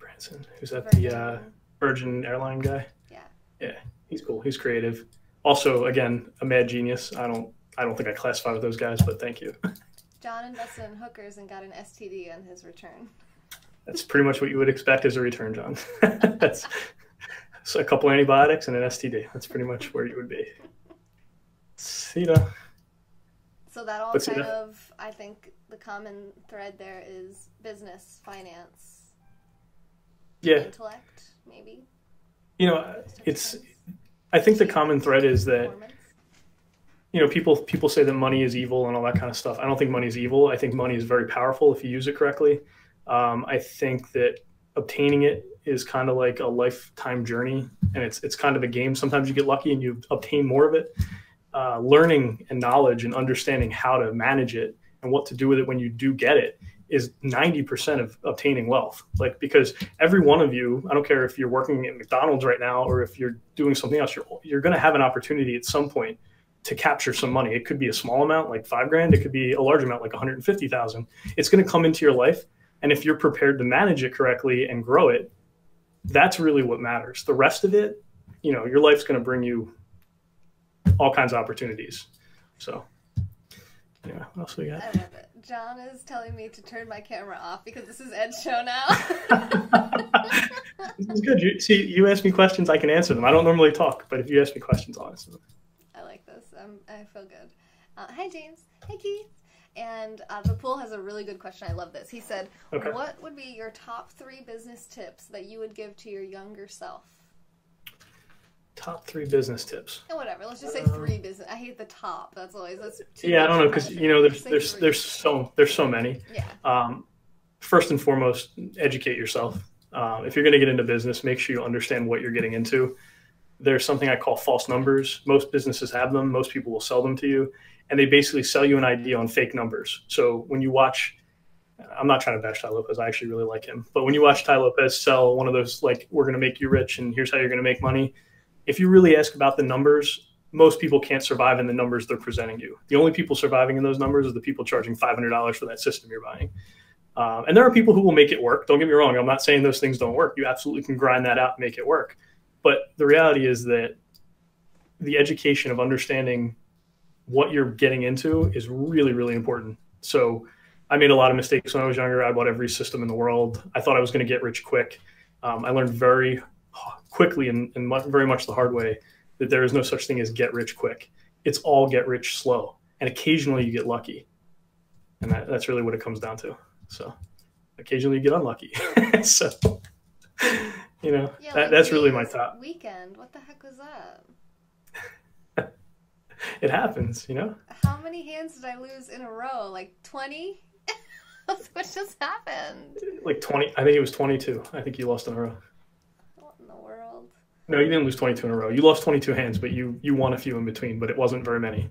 Speaker 3: Branson, who's that? The Virgin Airline guy.
Speaker 1: Yeah.
Speaker 3: Yeah, he's cool. He's creative. Also, again, a mad genius. I don't think I classify with those guys, but thank you.
Speaker 1: John invested in hookers and got an STD on his return.
Speaker 3: That's pretty much what you would expect as a return, John. That's so a couple antibiotics and an STD. That's pretty much where you would be. See ya.
Speaker 1: So that all kind of, I think the common thread there is business, finance, intellect, maybe.
Speaker 3: You know, I think the common thread is that, you know, people say that money is evil and all that kind of stuff. I don't think money is evil. I think money is very powerful if you use it correctly. I think that obtaining it is kind of like a lifetime journey, and it's kind of a game. Sometimes you get lucky and you obtain more of it. Learning and knowledge and understanding how to manage it and what to do with it when you do get it is 90% of obtaining wealth. Like, because every one of you, I don't care if you're working at McDonald's right now or if you're doing something else, you're going to have an opportunity at some point to capture some money. It could be a small amount, like $5,000. It could be a large amount, like 150,000. It's going to come into your life. And if you're prepared to manage it correctly and grow it, that's really what matters. The rest of it, you know, your life's going to bring you all kinds of opportunities. So, yeah, what else we got?
Speaker 1: I love it. John is telling me to turn my camera off because this is Ed's show now.
Speaker 3: This is good. You ask me questions, I can answer them. I don't normally talk, but if you ask me questions, I'll answer them.
Speaker 1: I like this. I feel good. Hi, James. Hi, Keith. And the pool has a really good question. I love this. He said, What would be your top 3 business tips that you would give to your younger self?
Speaker 3: Top 3 business tips.
Speaker 1: Oh, whatever. Let's just say 3 business. I hate the top. That's too.
Speaker 3: Yeah, I don't know, because you know there's so many.
Speaker 1: Yeah.
Speaker 3: First and foremost, educate yourself. If you're going to get into business, make sure you understand what you're getting into. There's something I call false numbers. Most businesses have them. Most people will sell them to you. And they basically sell you an idea on fake numbers. So when you watch, I'm not trying to bash Tai Lopez, I actually really like him. But when you watch Tai Lopez sell one of those, like, we're going to make you rich and here's how you're going to make money, if you really ask about the numbers, most people can't survive in the numbers they're presenting you. The only people surviving in those numbers are the people charging $500 for that system you're buying. And there are people who will make it work. Don't get me wrong. I'm not saying those things don't work. You absolutely can grind that out and make it work. But the reality is that the education of understanding what you're getting into is really, really important. So I made a lot of mistakes when I was younger. I bought every system in the world. I thought I was going to get rich quick. I learned very quickly and very much the hard way that there is no such thing as get rich quick. It's all get rich slow. And occasionally you get lucky. And that's really what it comes down to. So occasionally you get unlucky. So, you know, yeah, that's really my top.
Speaker 1: Weekend. What the heck was that?
Speaker 3: It happens, you know?
Speaker 1: How many hands did I lose in a row? Like 20? What just happened?
Speaker 3: Like 20. I think it was 22. I think you lost in a row.
Speaker 1: What in the world?
Speaker 3: No, you didn't lose 22 in a row. You lost 22 hands, but you won a few in between, but it wasn't very many.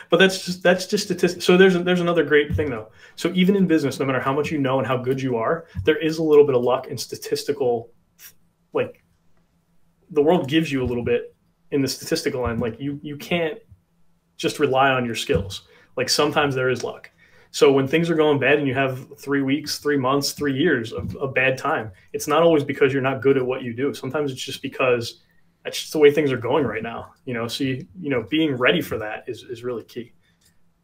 Speaker 3: But that's just statistics. So there's another great thing, though. So even in business, no matter how much you know and how good you are, there is a little bit of luck and statistical, like, the world gives you a little bit in the statistical end. Like, you can't just rely on your skills. Like, sometimes there is luck. So when things are going bad and you have 3 weeks, 3 months, 3 years of bad time, it's not always because you're not good at what you do. Sometimes it's just because that's just the way things are going right now, you know? So, being ready for that is really key.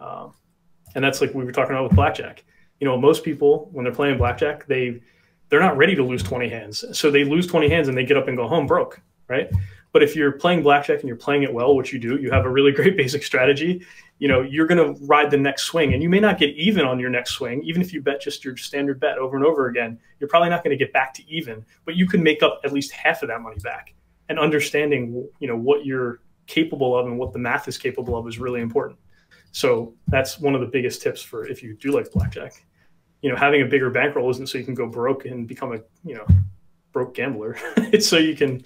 Speaker 3: And that's like we were talking about with blackjack. You know, most people, when they're playing blackjack, they're not ready to lose 20 hands. So they lose 20 hands and they get up and go home broke, right? But if you're playing blackjack and you're playing it well, which you do, you have a really great basic strategy, you know, you're going to ride the next swing, and you may not get even on your next swing. Even if you bet just your standard bet over and over again, you're probably not going to get back to even, but you can make up at least half of that money back. And understanding, you know, what you're capable of and what the math is capable of is really important. So that's one of the biggest tips for if you do like blackjack. You know, having a bigger bankroll isn't so you can go broke and become a, broke gambler. It's so you can,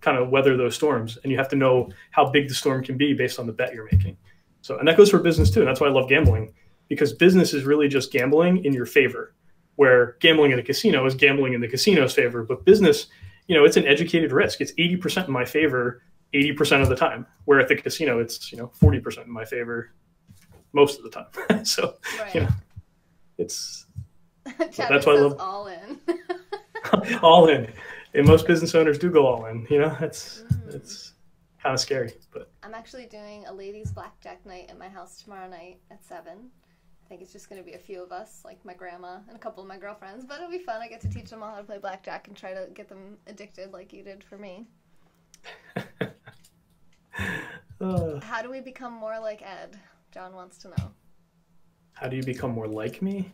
Speaker 3: kind of weather those storms, and you have to know how big the storm can be based on the bet you're making. So, and that goes for business too. And that's why I love gambling. because business is really just gambling in your favor, where gambling in a casino is gambling in the casino's favor. But business, it's an educated risk. It's 80% in my favor 80% of the time, where at the casino it's 40% in my favor most of the time. So
Speaker 1: right.
Speaker 3: It's
Speaker 1: that's why I love all in.
Speaker 3: All in. And most business owners do go all in. It's kind of scary. But
Speaker 1: I'm actually doing a ladies' blackjack night at my house tomorrow night at 7. I think it's just going to be a few of us, like my grandma and a couple of my girlfriends. But it'll be fun. I get to teach them all how to play blackjack and try to get them addicted like you did for me. How do we become more like Ed? John wants to know.
Speaker 3: How do you become more like me?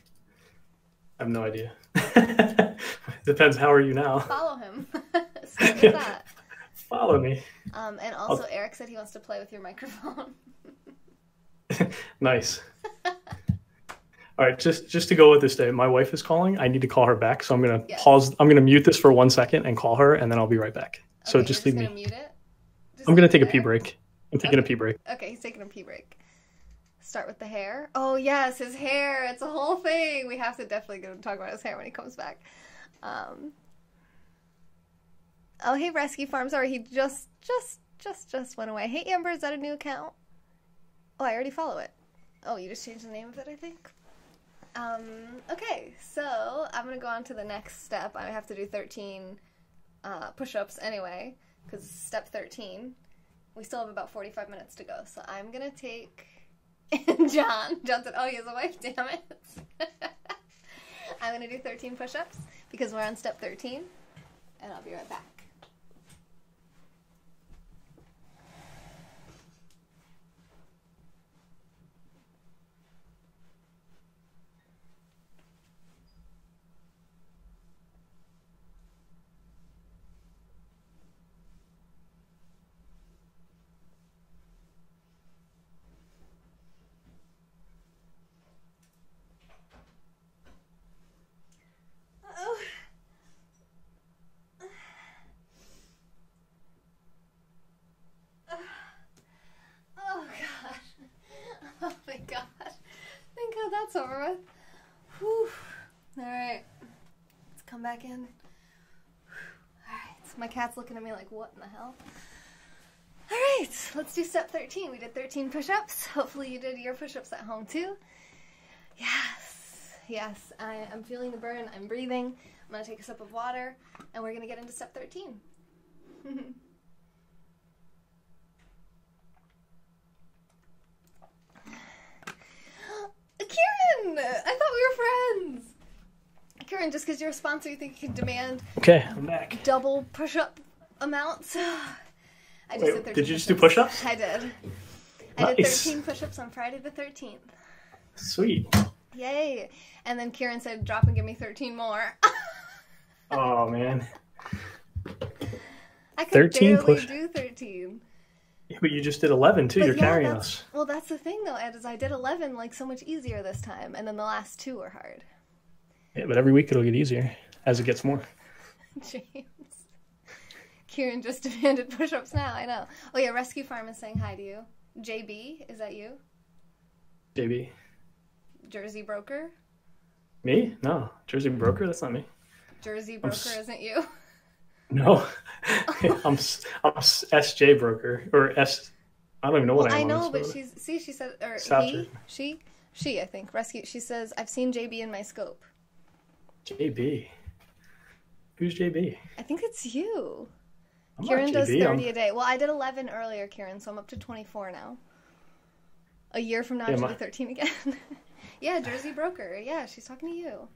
Speaker 3: I have no idea. Depends. How are you now?
Speaker 1: Follow him. Start with that.
Speaker 3: Follow me.
Speaker 1: And also, Eric said he wants to play with your microphone.
Speaker 3: Nice. All right, just to go with this day, my wife is calling. I need to call her back, so I'm gonna pause. I'm gonna mute this for 1 second and call her, and then I'll be right back. Okay, so just leave me.
Speaker 1: Mute it?
Speaker 3: I'm gonna take a pee break. I'm taking a pee break.
Speaker 1: Okay, he's taking a pee break. Start with the hair. Oh yes, his hair. It's a whole thing. We have to definitely go and talk about his hair when he comes back. Oh hey, Rescue Farm. Sorry, he just went away. Hey Amber, is that a new account? Oh, I already follow it. Oh, you just changed the name of it, I think. Okay, so I'm gonna go on to the next step. I have to do 13 push-ups anyway, because step 13. We still have about 45 minutes to go, so I'm gonna take. John said, "Oh, he has a wife. Damn it." I'm gonna do 13 push-ups because we're on step 13, and I'll be right back. That's over with. Whew. All right, let's come back in. All right, so my cat's looking at me like, what in the hell? All right, let's do step 13. We did 13 push-ups. Hopefully you did your push-ups at home too. Yes, I'm feeling the burn. I'm breathing. I'm gonna take a sip of water, and we're gonna get into step 13. Kieran! I thought we were friends! Kieran, just because you're a sponsor, you think you can demand
Speaker 3: I'm back.
Speaker 1: Double push-up amounts? I just did 13
Speaker 3: did you just do push-ups?
Speaker 1: I did.
Speaker 3: Nice.
Speaker 1: I did 13 push-ups on Friday the 13th.
Speaker 3: Sweet.
Speaker 1: Yay! And then Kieran said, drop and give me 13 more.
Speaker 3: Oh, man.
Speaker 1: I could barely do 13.
Speaker 3: Yeah, but you just did 11 too. You're carrying us.
Speaker 1: Well, that's the thing though, Ed, is I did 11 like so much easier this time, and then the last 2 were hard.
Speaker 3: Yeah, but every week it'll get easier as it gets more.
Speaker 1: James. Kieran just demanded push-ups now, I know. Oh yeah, Rescue Farm is saying hi to you. JB, is that you?
Speaker 3: JB.
Speaker 1: Jersey Broker?
Speaker 3: Me? No. Jersey Broker? That's not me.
Speaker 1: Jersey Broker isn't you?
Speaker 3: No. I'm SJ Broker. Or S... I don't even know what I am.
Speaker 1: I know, but she said... Or she, I think. Rescue... She says, I've seen JB in my scope.
Speaker 3: JB? Who's JB?
Speaker 1: I think it's you.
Speaker 3: I'm
Speaker 1: Kieran
Speaker 3: not JB,
Speaker 1: does 30 a day. Well, I did 11 earlier, Kieran, so I'm up to 24 now. A year from now, I should do 13 again. Yeah, Jersey Broker. Yeah, she's talking to you.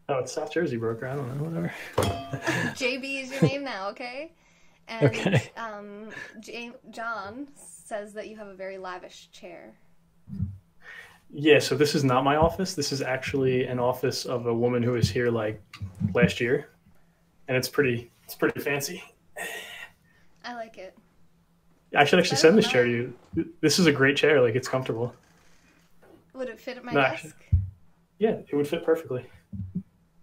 Speaker 3: Oh, it's South Jersey Broker. I don't know. Whatever.
Speaker 1: JB is your name now, okay? And
Speaker 3: okay.
Speaker 1: John says that you have a very lavish chair.
Speaker 3: Yeah, so this is not my office. This is actually an office of a woman who was here like last year, and it's pretty fancy.
Speaker 1: I like it.
Speaker 3: I should actually send this chair to you. This is a great chair. Like, it's comfortable.
Speaker 1: Would it fit at my desk?
Speaker 3: Actually, yeah, it would fit perfectly.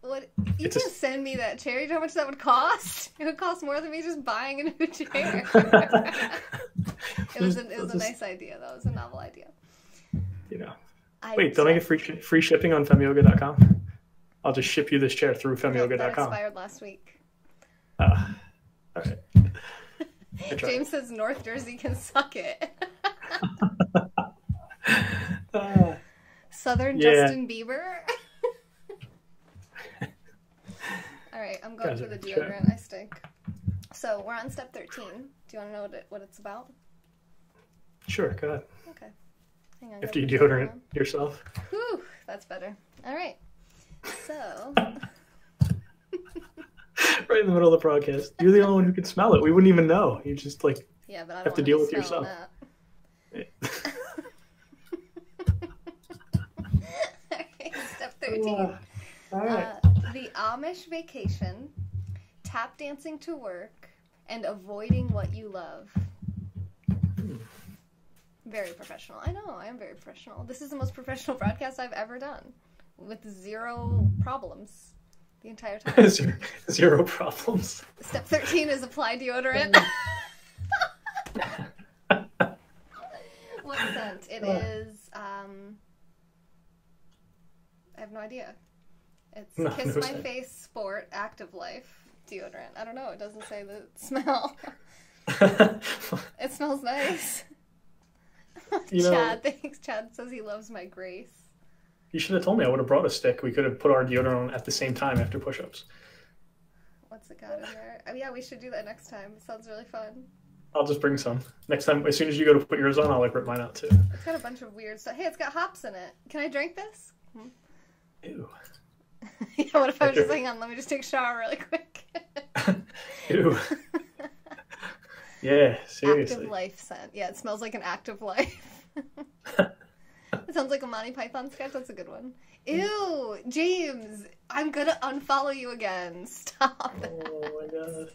Speaker 1: What? You can send me that chair. You know how much that would cost? It would cost more than me just buying a new chair. It was a nice idea, though. It was a novel idea.
Speaker 3: You know, Wait, don't I get free shipping on femyoga.com? I'll just ship you this chair through
Speaker 1: That
Speaker 3: femyoga.com.
Speaker 1: expired last week.
Speaker 3: All right.
Speaker 1: James says North Jersey can suck it. Southern Justin Bieber. All right, I'm going for the deodorant. I stink. So we're on step 13. Do you want to know what it's about?
Speaker 3: Sure, go ahead.
Speaker 1: Okay. Hang on.
Speaker 3: After you deodorant yourself.
Speaker 1: Whew, that's better. All right. So.
Speaker 3: Right in the middle of the broadcast. You're the only one who can smell it. We wouldn't even know. You just but
Speaker 1: I
Speaker 3: have to deal with yourself.
Speaker 1: Okay, step 13.
Speaker 3: All right.
Speaker 1: The Amish vacation, tap dancing to work, and avoiding what you love. Very professional. I know, I am very professional. This is the most professional broadcast I've ever done, with 0 problems the entire time.
Speaker 3: Zero problems.
Speaker 1: Step 13 is apply deodorant. What scent? It is, I have no idea. It's Kiss My
Speaker 3: scent.
Speaker 1: Face Sport Active Life deodorant. I don't know. It doesn't say the smell. It smells nice. Chad thinks. Chad says he loves my grace.
Speaker 3: You should have told me. I would have brought a stick. We could have put our deodorant on at the same time after push-ups.
Speaker 1: What's it got in there? Oh, yeah, we should do that next time. It sounds really fun.
Speaker 3: I'll just bring some. Next time, as soon as you go to put yours on, I'll rip mine out too.
Speaker 1: It's got a bunch of weird stuff. Hey, it's got hops in it. Can I drink this?
Speaker 3: Ew.
Speaker 1: Yeah, what if I was just hang on, let me just take a shower really quick.
Speaker 3: Ew. Yeah, seriously.
Speaker 1: Active Life scent. Yeah, it smells like an Active Life. It sounds like a Monty Python sketch. That's a good one. Ew, James, I'm gonna unfollow you again. Stop.
Speaker 3: Oh my god.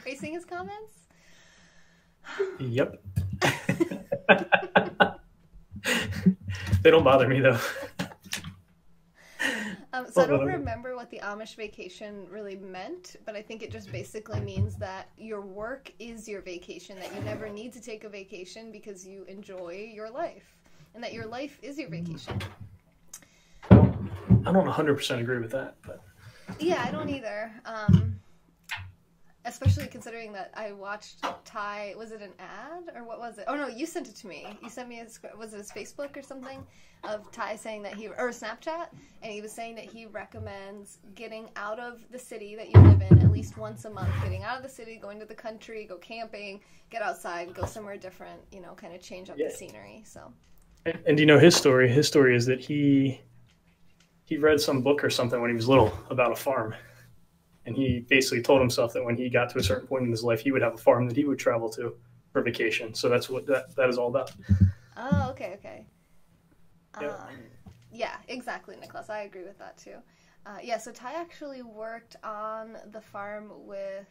Speaker 1: Are you seeing his comments?
Speaker 3: Yep. They don't bother me though.
Speaker 1: So I don't remember what the Amish vacation really meant, but I think it just basically means that your work is your vacation, that you never need to take a vacation because you enjoy your life, and that your life is your vacation.
Speaker 3: I don't 100% agree with that, but
Speaker 1: yeah, I don't either. Especially considering that I watched Ty, was it an ad or what was it? Oh no, you sent it to me. You sent me was it his Facebook or something of Ty saying that or Snapchat, and he was saying that he recommends getting out of the city that you live in at least once a month, getting out of the city, going to the country, go camping, get outside, go somewhere different, kind of change up the scenery. So.
Speaker 3: And you know his story? His story is that he read some book or something when he was little about a farm. And he basically told himself that when he got to a certain point in his life, he would have a farm that he would travel to for vacation. So that's what that is all about.
Speaker 1: Oh, okay.
Speaker 3: Yeah.
Speaker 1: Yeah, exactly, Nicholas. I agree with that too. So Ty actually worked on the farm with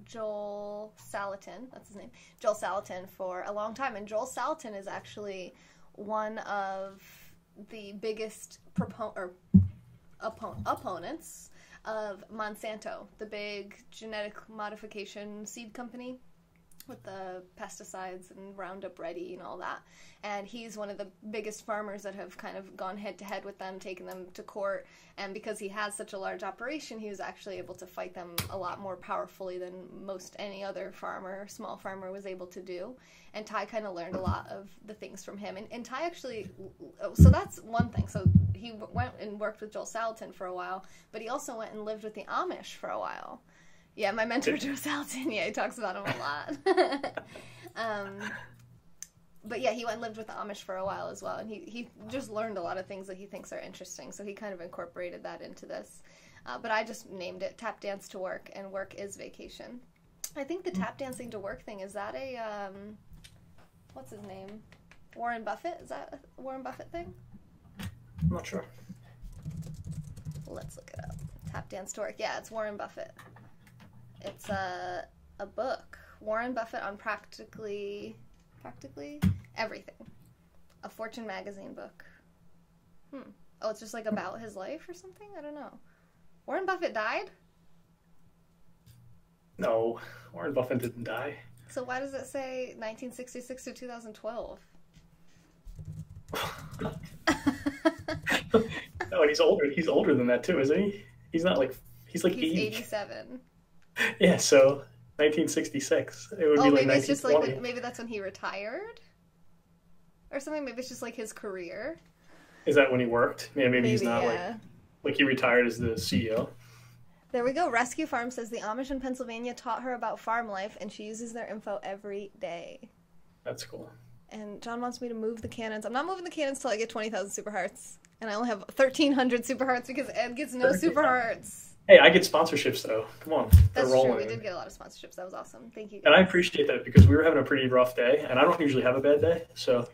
Speaker 1: Joel Salatin, that's his name, Joel Salatin, for a long time. And Joel Salatin is actually one of the biggest opponents of Monsanto, the big genetic modification seed company with the pesticides and Roundup Ready and all that. And he's one of the biggest farmers that have kind of gone head-to-head with them, taken them to court. And because he has such a large operation, he was actually able to fight them a lot more powerfully than most any other farmer, small farmer, was able to do. And Ty kind of learned a lot of the things from him. And Ty actually, so that's one thing. So he went and worked with Joel Salatin for a while, but he also went and lived with the Amish for a while. Yeah, my mentor, Joe Salatin, he talks about him a lot. But yeah, he went and lived with the Amish for a while as well, and he just learned a lot of things that he thinks are interesting, so he kind of incorporated that into this. But I just named it Tap Dance to Work, and work is vacation. I think the tap dancing to work thing, is that a, what's his name? Warren Buffett? Is that a Warren Buffett thing?
Speaker 3: I'm not sure.
Speaker 1: Let's look it up. Tap Dance to Work. Yeah, it's Warren Buffett. It's a book. Warren Buffett on practically everything. A Fortune magazine book. Oh, it's just like about his life or something? I don't know. Warren Buffett died?
Speaker 3: No, Warren Buffett didn't die.
Speaker 1: So why does it say 1966 to 2012?
Speaker 3: No, and he's older. He's older than that too, isn't he? He's not like he's like
Speaker 1: He's
Speaker 3: 80.
Speaker 1: 87.
Speaker 3: Yeah, so 1966. It would
Speaker 1: Oh,
Speaker 3: be like
Speaker 1: maybe it's just
Speaker 3: 1920.
Speaker 1: like maybe that's when he retired or something. Maybe it's just like his career.
Speaker 3: Is that when he worked? Yeah, maybe he's not
Speaker 1: yeah.
Speaker 3: like he retired as the CEO.
Speaker 1: There we go. Rescue Farm says the Amish in Pennsylvania taught her about farm life, and she uses their info every day.
Speaker 3: That's cool.
Speaker 1: And John wants me to move the cannons. I'm not moving the cannons till I get 20,000 super hearts. And I only have 1,300 super hearts because Ed gets no super hearts.
Speaker 3: Hey, I get sponsorships though. Come on.
Speaker 1: That's
Speaker 3: They're
Speaker 1: true.
Speaker 3: rolling.
Speaker 1: We did get a lot of sponsorships. That was awesome. Thank you, guys.
Speaker 3: And I appreciate that because we were having a pretty rough day, and I don't usually have a bad day, so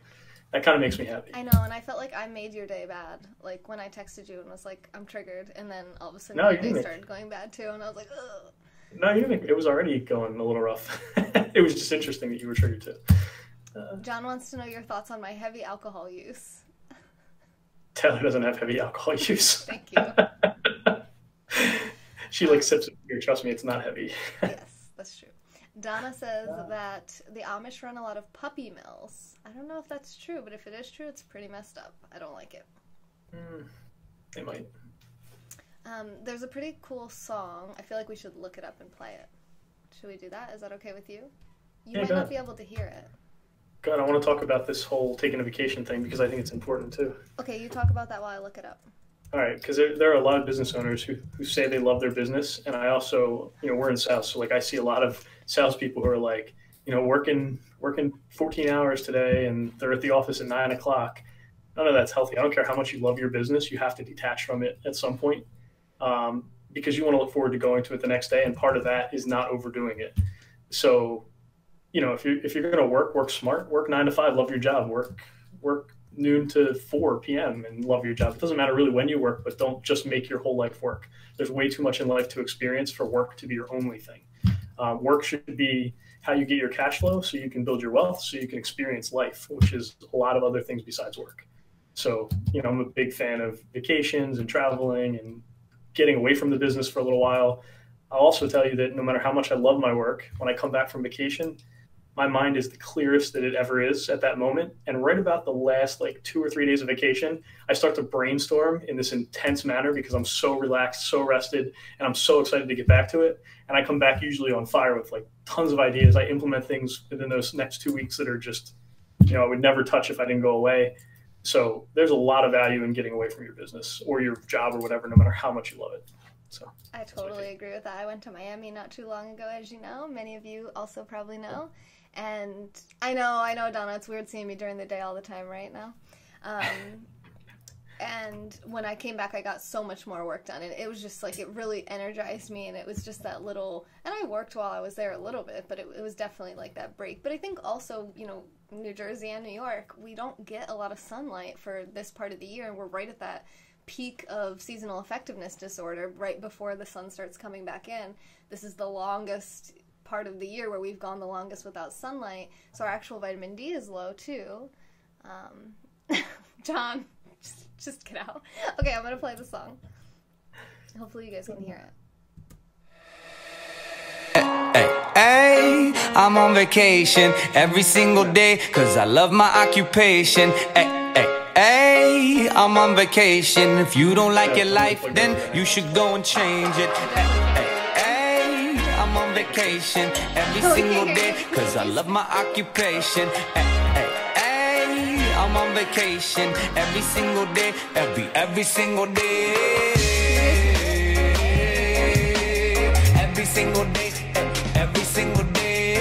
Speaker 3: that kind of makes me happy.
Speaker 1: I know, and I felt like I made your day bad. Like when I texted you and was like, I'm triggered, and then all of a sudden
Speaker 3: No,
Speaker 1: your
Speaker 3: you
Speaker 1: day
Speaker 3: didn't.
Speaker 1: started going bad too, and I was like, ugh.
Speaker 3: No, you didn't. It was already going a little rough. It was just interesting that you were triggered too.
Speaker 1: John wants to know your thoughts on my heavy alcohol use.
Speaker 3: Taylor doesn't have heavy alcohol use.
Speaker 1: Thank you.
Speaker 3: She like sips of beer. Trust me, it's not heavy.
Speaker 1: Yes, that's true. Donna says that the Amish run a lot of puppy mills. I don't know if that's true, but if it is true, it's pretty messed up. I don't like it.
Speaker 3: They might.
Speaker 1: There's a pretty cool song. I feel like we should look it up and play it. Should we do that? Is that okay with you? You might not be able to hear it.
Speaker 3: God, I want to talk about this whole taking a vacation thing because I think it's important too.
Speaker 1: Okay, you talk about that while I look it up.
Speaker 3: All right, because there are a lot of business owners who say they love their business, and I also, we're in sales, so like I see a lot of salespeople who are like, working 14 hours today, and they're at the office at 9 o'clock. None of that's healthy. I don't care how much you love your business, you have to detach from it at some point, because you want to look forward to going to it the next day, and part of that is not overdoing it. So, if you're going to work smart, work 9 to 5, love your job, work noon to 4 p.m. and love your job. It doesn't matter really when you work, but don't just make your whole life work. There's way too much in life to experience for work to be your only thing. Work should be how you get your cash flow so you can build your wealth, so you can experience life, which is a lot of other things besides work. So, I'm a big fan of vacations and traveling and getting away from the business for a little while. I'll also tell you that no matter how much I love my work, when I come back from vacation, my mind is the clearest that it ever is at that moment. And right about the last 2 or 3 days of vacation, I start to brainstorm in this intense manner because I'm so relaxed, so rested, and I'm so excited to get back to it. And I come back usually on fire with tons of ideas. I implement things within those next 2 weeks that are just, I would never touch if I didn't go away. So there's a lot of value in getting away from your business or your job or whatever, no matter how much you love it. So
Speaker 1: I totally agree with that. I went to Miami not too long ago, as you know. Many of you also probably know. And I know, Donna, it's weird seeing me during the day all the time right now. And when I came back, I got so much more work done. And it was just it really energized me. And it was just that little, and I worked while I was there a little bit, but it was definitely that break. But I think also, New Jersey and New York, we don't get a lot of sunlight for this part of the year. And we're right at that peak of seasonal effectiveness disorder right before the sun starts coming back in. This is the longest part of the year where we've gone the longest without sunlight, so our actual vitamin D is low too. John, just get out. Okay, I'm gonna play the song. Hopefully you guys can hear it.
Speaker 4: Hey, I'm on vacation every single day, cause I love my occupation. Hey, I'm on vacation. If you don't like your life, then you should go and change it. I'm on vacation every single day, cause I love my occupation. I'm on vacation every single day, every single day. Every single day, every single day.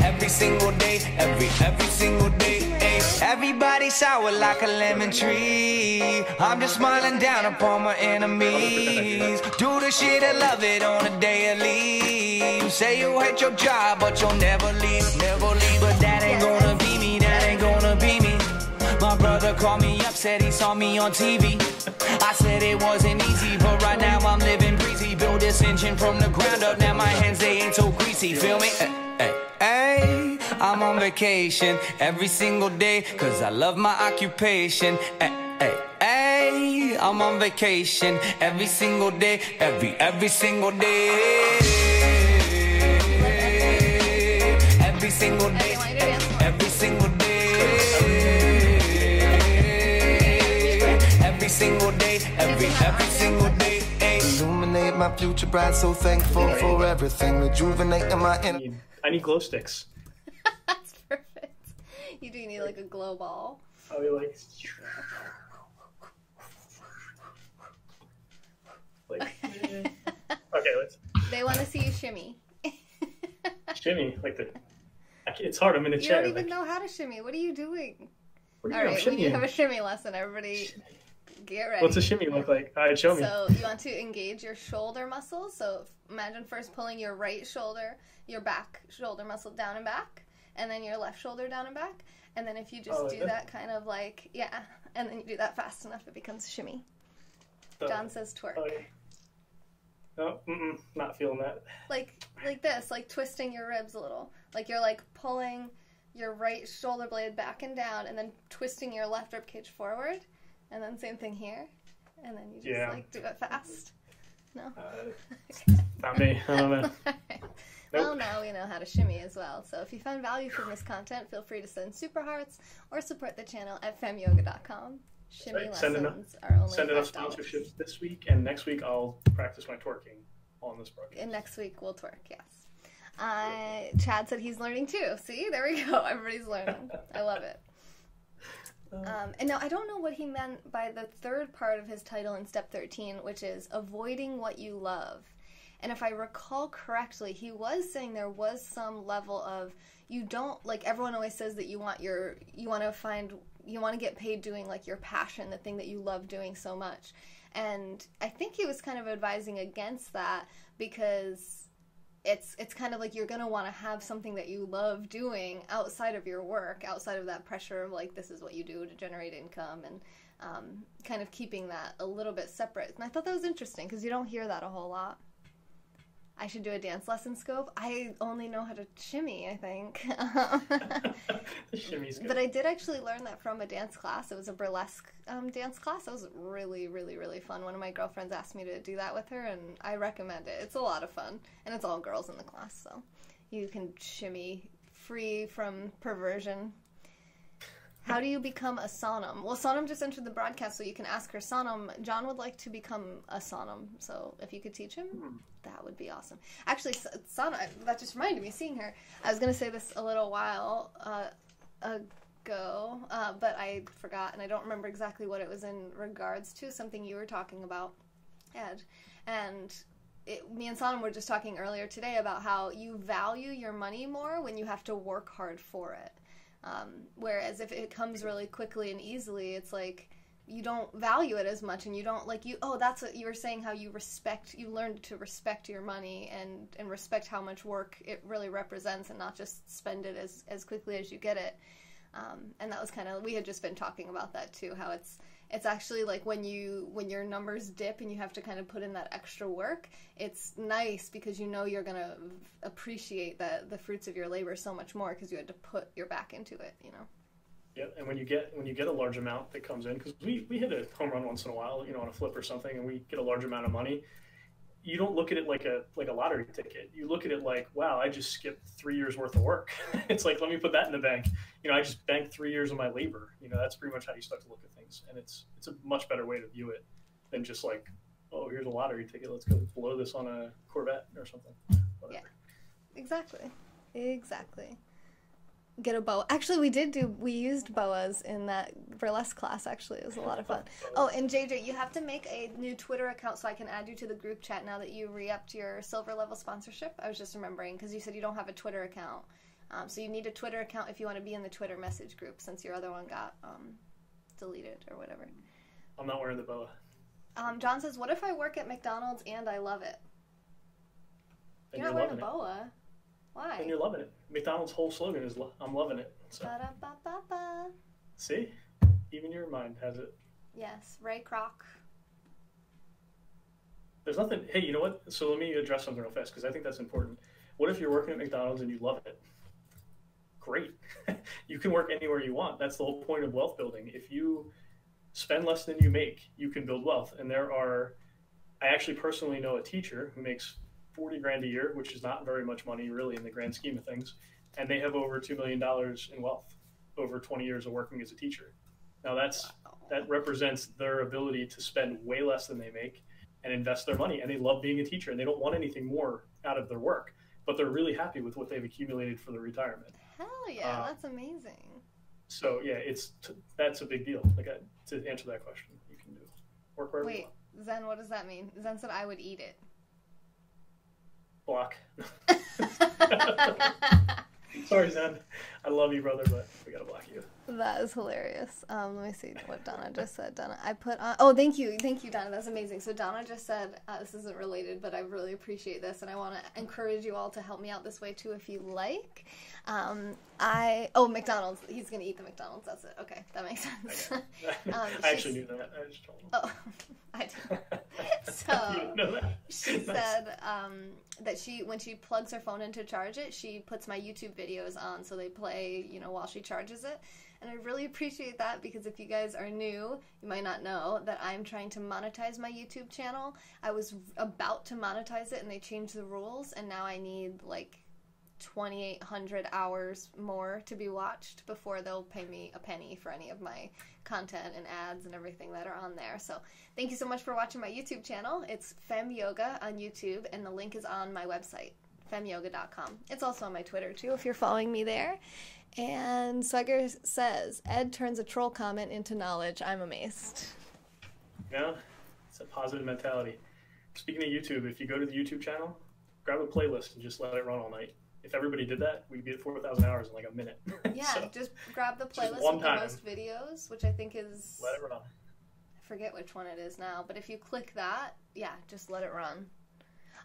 Speaker 4: Every single day, every single day. Everybody sour like a lemon tree. I'm just smiling down upon my enemies. Do the shit I love it on a daily. You say you hate your job, but you'll never leave, never leave. But that ain't gonna be me, that ain't gonna be me. My brother called me up, said he saw me on TV. I said it wasn't easy, but right now I'm living breezy. Build this engine from the ground up, now my hands, they ain't so greasy. Feel me? Hey, I'm on vacation every single day, cause I love my occupation. Hey, I'm on vacation every single day, every single day. Every single day, every single day, every single day. Illuminate my future bright, so thankful for everything. Rejuvenating my
Speaker 3: I need glow sticks.
Speaker 1: That's perfect. You do need like a glow ball.
Speaker 3: Oh, you like okay, let's
Speaker 1: They want to see you shimmy.
Speaker 3: shimmy like the. It's hard. I'm in a
Speaker 1: You
Speaker 3: chair.
Speaker 1: don't even know how to shimmy. What are you doing?
Speaker 3: What
Speaker 1: All right, we need to have a shimmy lesson. Everybody, get ready.
Speaker 3: What's a shimmy look like? All right, show me.
Speaker 1: So you want to engage your shoulder muscles. So imagine first pulling your right shoulder, your back shoulder muscle down and back, and then your left shoulder down and back. And then if you just do that kind of like, yeah, and then you do that fast enough, it becomes shimmy. John says twerk.
Speaker 3: Oh, yeah. No, not feeling that.
Speaker 1: Like this, like twisting your ribs a little. Like you're like pulling your right shoulder blade back and down, and then twisting your left rib cage forward, and then same thing here, and then you just like do it fast. No,
Speaker 3: not me. I don't know.
Speaker 1: Well, now we know how to shimmy as well. So if you found value from this content, feel free to send super hearts or support the channel at femyoga.com. Shimmy lessons are only
Speaker 3: send enough
Speaker 1: $5.
Speaker 3: sponsorships this week, and next week I'll practice my twerking on this broadcast.
Speaker 1: And next week we'll twerk, yes. Chad said he's learning too. See, there we go. Everybody's learning. I love it. And now I don't know what he meant by the third part of his title in step 13, which is avoiding what you love. And if I recall correctly, he was saying there was some level of, you don't, like everyone always says that you want to get paid doing like your passion, the thing that you love doing so much. And I think he was kind of advising against that, because it's kind of like you're going to want to have something that you love doing outside of your work, outside of that pressure of like, this is what you do to generate income, and kind of keeping that a little bit separate. And I thought that was interesting because you don't hear that a whole lot. I should do a dance lesson scope. I only know how to shimmy, I think. But I did actually learn that from a dance class. It was a burlesque dance class. That was really, really, really fun. One of my girlfriends asked me to do that with her, and I recommend it. It's a lot of fun, and it's all girls in the class, so you can shimmy free from perversion. How do you become a Sonam? Well, Sonam just entered the broadcast, so you can ask her. Sonam, John would like to become a Sonam, so if you could teach him, that would be awesome. Actually, Sonam, that just reminded me, seeing her. I was going to say this a little while ago, but I forgot, and I don't remember exactly what it was in regards to, something you were talking about, Ed. And me and Sonam were just talking earlier today about how you value your money more when you have to work hard for it. Whereas if it comes really quickly and easily, it's like you don't value it as much, and you don't that's what you were saying, how you learned to respect your money and respect how much work it really represents, and not just spend it as quickly as you get it. And that was we had just been talking about that too, how it's actually like when your numbers dip and you have to kind of put in that extra work, it's nice because you know you're going to appreciate the fruits of your labor so much more because you had to put your back into it, you know.
Speaker 3: Yeah, and when you get a large amount that comes in, because we hit a home run once in a while, on a flip or something, and we get a large amount of money, you don't look at it like a lottery ticket. You look at it like, wow, I just skipped 3 years worth of work. It's like, let me put that in the bank. I just banked 3 years of my labor. That's pretty much how you start to look at things. And it's a much better way to view it than just like, oh, here's a lottery ticket. Let's go blow this on a Corvette or something. Whatever.
Speaker 1: Yeah, exactly. Get a boa. Actually, we used boas in that burlesque class, actually. It was a lot of fun. Oh, and JJ, you have to make a new Twitter account so I can add you to the group chat now that you re-upped your silver level sponsorship. I was just remembering, because you said you don't have a Twitter account. So you need a Twitter account if you want to be in the Twitter message group, since your other one got deleted or whatever.
Speaker 3: I'm not wearing the boa.
Speaker 1: John says, what if I work at McDonald's and I love it? You're not wearing a boa. Why?
Speaker 3: And you're loving it. McDonald's whole slogan is I'm loving it. So.
Speaker 1: Ba-da-ba-ba-ba.
Speaker 3: See? Even your mind has it.
Speaker 1: Yes, Ray Kroc.
Speaker 3: There's nothing... Hey, you know what? So let me address something real fast, because I think that's important. What if you're working at McDonald's and you love it? Great. You can work anywhere you want. That's the whole point of wealth building. If you spend less than you make, you can build wealth. And I actually personally know a teacher who makes $40,000 a year, which is not very much money really in the grand scheme of things, and they have over $2 million in wealth over 20 years of working as a teacher. Now that represents their ability to spend way less than they make and invest their money. And they love being a teacher and they don't want anything more out of their work, but they're really happy with what they've accumulated for their retirement.
Speaker 1: Hell yeah, that's amazing.
Speaker 3: So yeah, that's a big deal. Like to answer that question, you can do work wherever you want.
Speaker 1: Wait, Zen, what does that mean? Zen said I would eat it.
Speaker 3: Block. Sorry, Zen. I love you, brother, but we gotta block you.
Speaker 1: That is hilarious. Let me see what Donna just said. Donna, I put on. Oh, thank you, Donna. That's amazing. So Donna just said this isn't related, but I really appreciate this, and I want to encourage you all to help me out this way too, if you like. McDonald's. He's gonna eat the McDonald's. That's it. Okay, that makes sense.
Speaker 3: I actually knew that. I just told him.
Speaker 1: Oh, I did. So
Speaker 3: you didn't know that.
Speaker 1: She said that when she plugs her phone in to charge it, she puts my YouTube videos on so they play, while she charges it. And I really appreciate that because if you guys are new, you might not know that I'm trying to monetize my YouTube channel. I was about to monetize it and they changed the rules, and now I need like 2,800 hours more to be watched before they'll pay me a penny for any of my content and ads and everything that are on there. So thank you so much for watching my YouTube channel. It's Fem Yoga on YouTube, and the link is on my website, femyoga.com. It's also on my Twitter too if you're following me there. And Swagger says, Ed turns a troll comment into knowledge. I'm amazed.
Speaker 3: Yeah, it's a positive mentality. Speaking of YouTube, if you go to the YouTube channel, grab a playlist and just let it run all night. If everybody did that, we'd be at 4,000 hours in like a minute.
Speaker 1: Yeah,
Speaker 3: so,
Speaker 1: just grab the playlist with the most videos, which I think is...
Speaker 3: Let it run.
Speaker 1: I forget which one it is now, but if you click that, yeah, just let it run.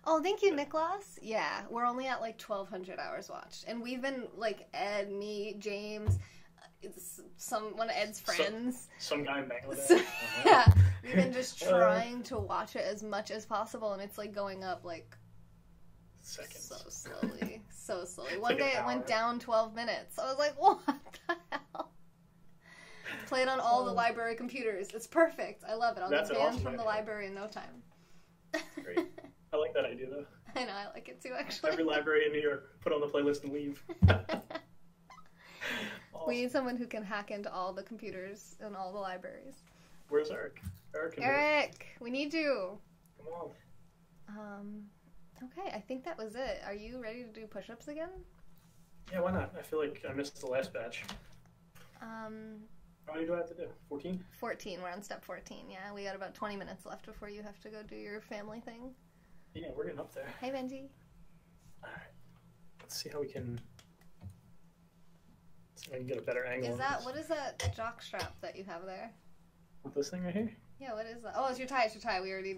Speaker 1: Oh, thank you, Nicholas. Yeah, we're only at like 1,200 hours watched. And we've been, like, Ed, me, James, one of Ed's friends.
Speaker 3: Some guy in Bangladesh.
Speaker 1: Yeah, we've been just trying to watch it as much as possible, and it's, like, going up, like...
Speaker 3: Seconds.
Speaker 1: So slowly. One day it went down 12 minutes. I was like, what the hell? Played on all the library computers. It's perfect. I love it. I'll get banned from the library in no time.
Speaker 3: Great. I like that idea, though.
Speaker 1: I know, I like it too, actually.
Speaker 3: Every library in New York, put on the playlist and leave. Awesome.
Speaker 1: We need someone who can hack into all the computers in all the libraries.
Speaker 3: Where's Eric?
Speaker 1: Eric, we need you.
Speaker 3: Come on.
Speaker 1: Okay, I think that was it. Are you ready to do push-ups again?
Speaker 3: Yeah, why not? I feel like I missed the last batch. How many do I have to do? 14?
Speaker 1: 14. We're on step 14, yeah. We got about 20 minutes left before you have to go do your family thing.
Speaker 3: Yeah, we're getting up there.
Speaker 1: Hey, Benji.
Speaker 3: Alright. Let's see how we can... get a better angle.
Speaker 1: What is that jock strap that you have there?
Speaker 3: With this thing right here?
Speaker 1: Yeah, what is that? Oh, it's your tie. We already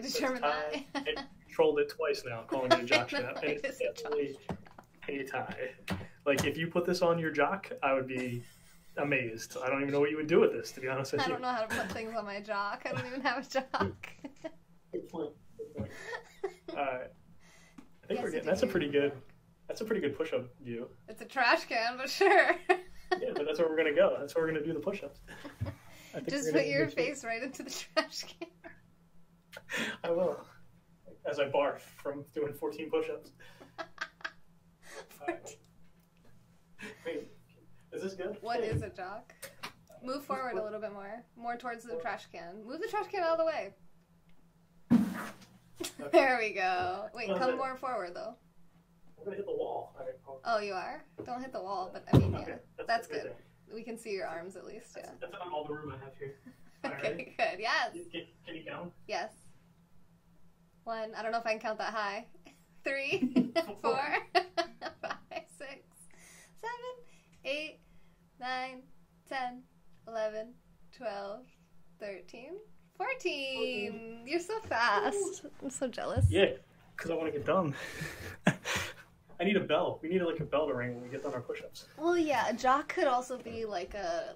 Speaker 1: determined that.
Speaker 3: I controlled it twice now, calling it a jock strap. And it's definitely a tie. Like, if you put this on your jock, I would be amazed. I don't even know what you would do with this, to be honest with you.
Speaker 1: I don't know how to put things on my jock. I don't even have a jock.
Speaker 3: Good point. Alright. I think we're getting... That's a pretty good push-up view.
Speaker 1: It's a trash can, but sure.
Speaker 3: Yeah, but that's where we're going to go. That's where we're going to do the push-ups.
Speaker 1: Just put your face right into the trash can.
Speaker 3: I will. As I barf from doing 14 push-ups.
Speaker 1: 14.
Speaker 3: Wait, is this good?
Speaker 1: What is a jock? Move forward a little bit more. More towards the trash can. Move the trash can out of the way. Okay. There we go. Wait, come more forward, though.
Speaker 3: I'm going to hit the wall. Right,
Speaker 1: oh, you are? Don't hit the wall, but I mean, yeah.
Speaker 3: Okay.
Speaker 1: That's good. We can see your arms at least, yeah.
Speaker 3: That's all the room I have here.
Speaker 1: Okay, good. Yes.
Speaker 3: Can you count?
Speaker 1: Yes. 1. I don't know if I can count that high. 3, 4, 5, 6, 7, 8, 9, 10, 11, 12, 13, 14. You're so fast. I'm so jealous.
Speaker 3: Yeah, because I want to get done. I need a bell. We need like a bell to ring when we get done our push-ups.
Speaker 1: Well, yeah, a jock could also be like a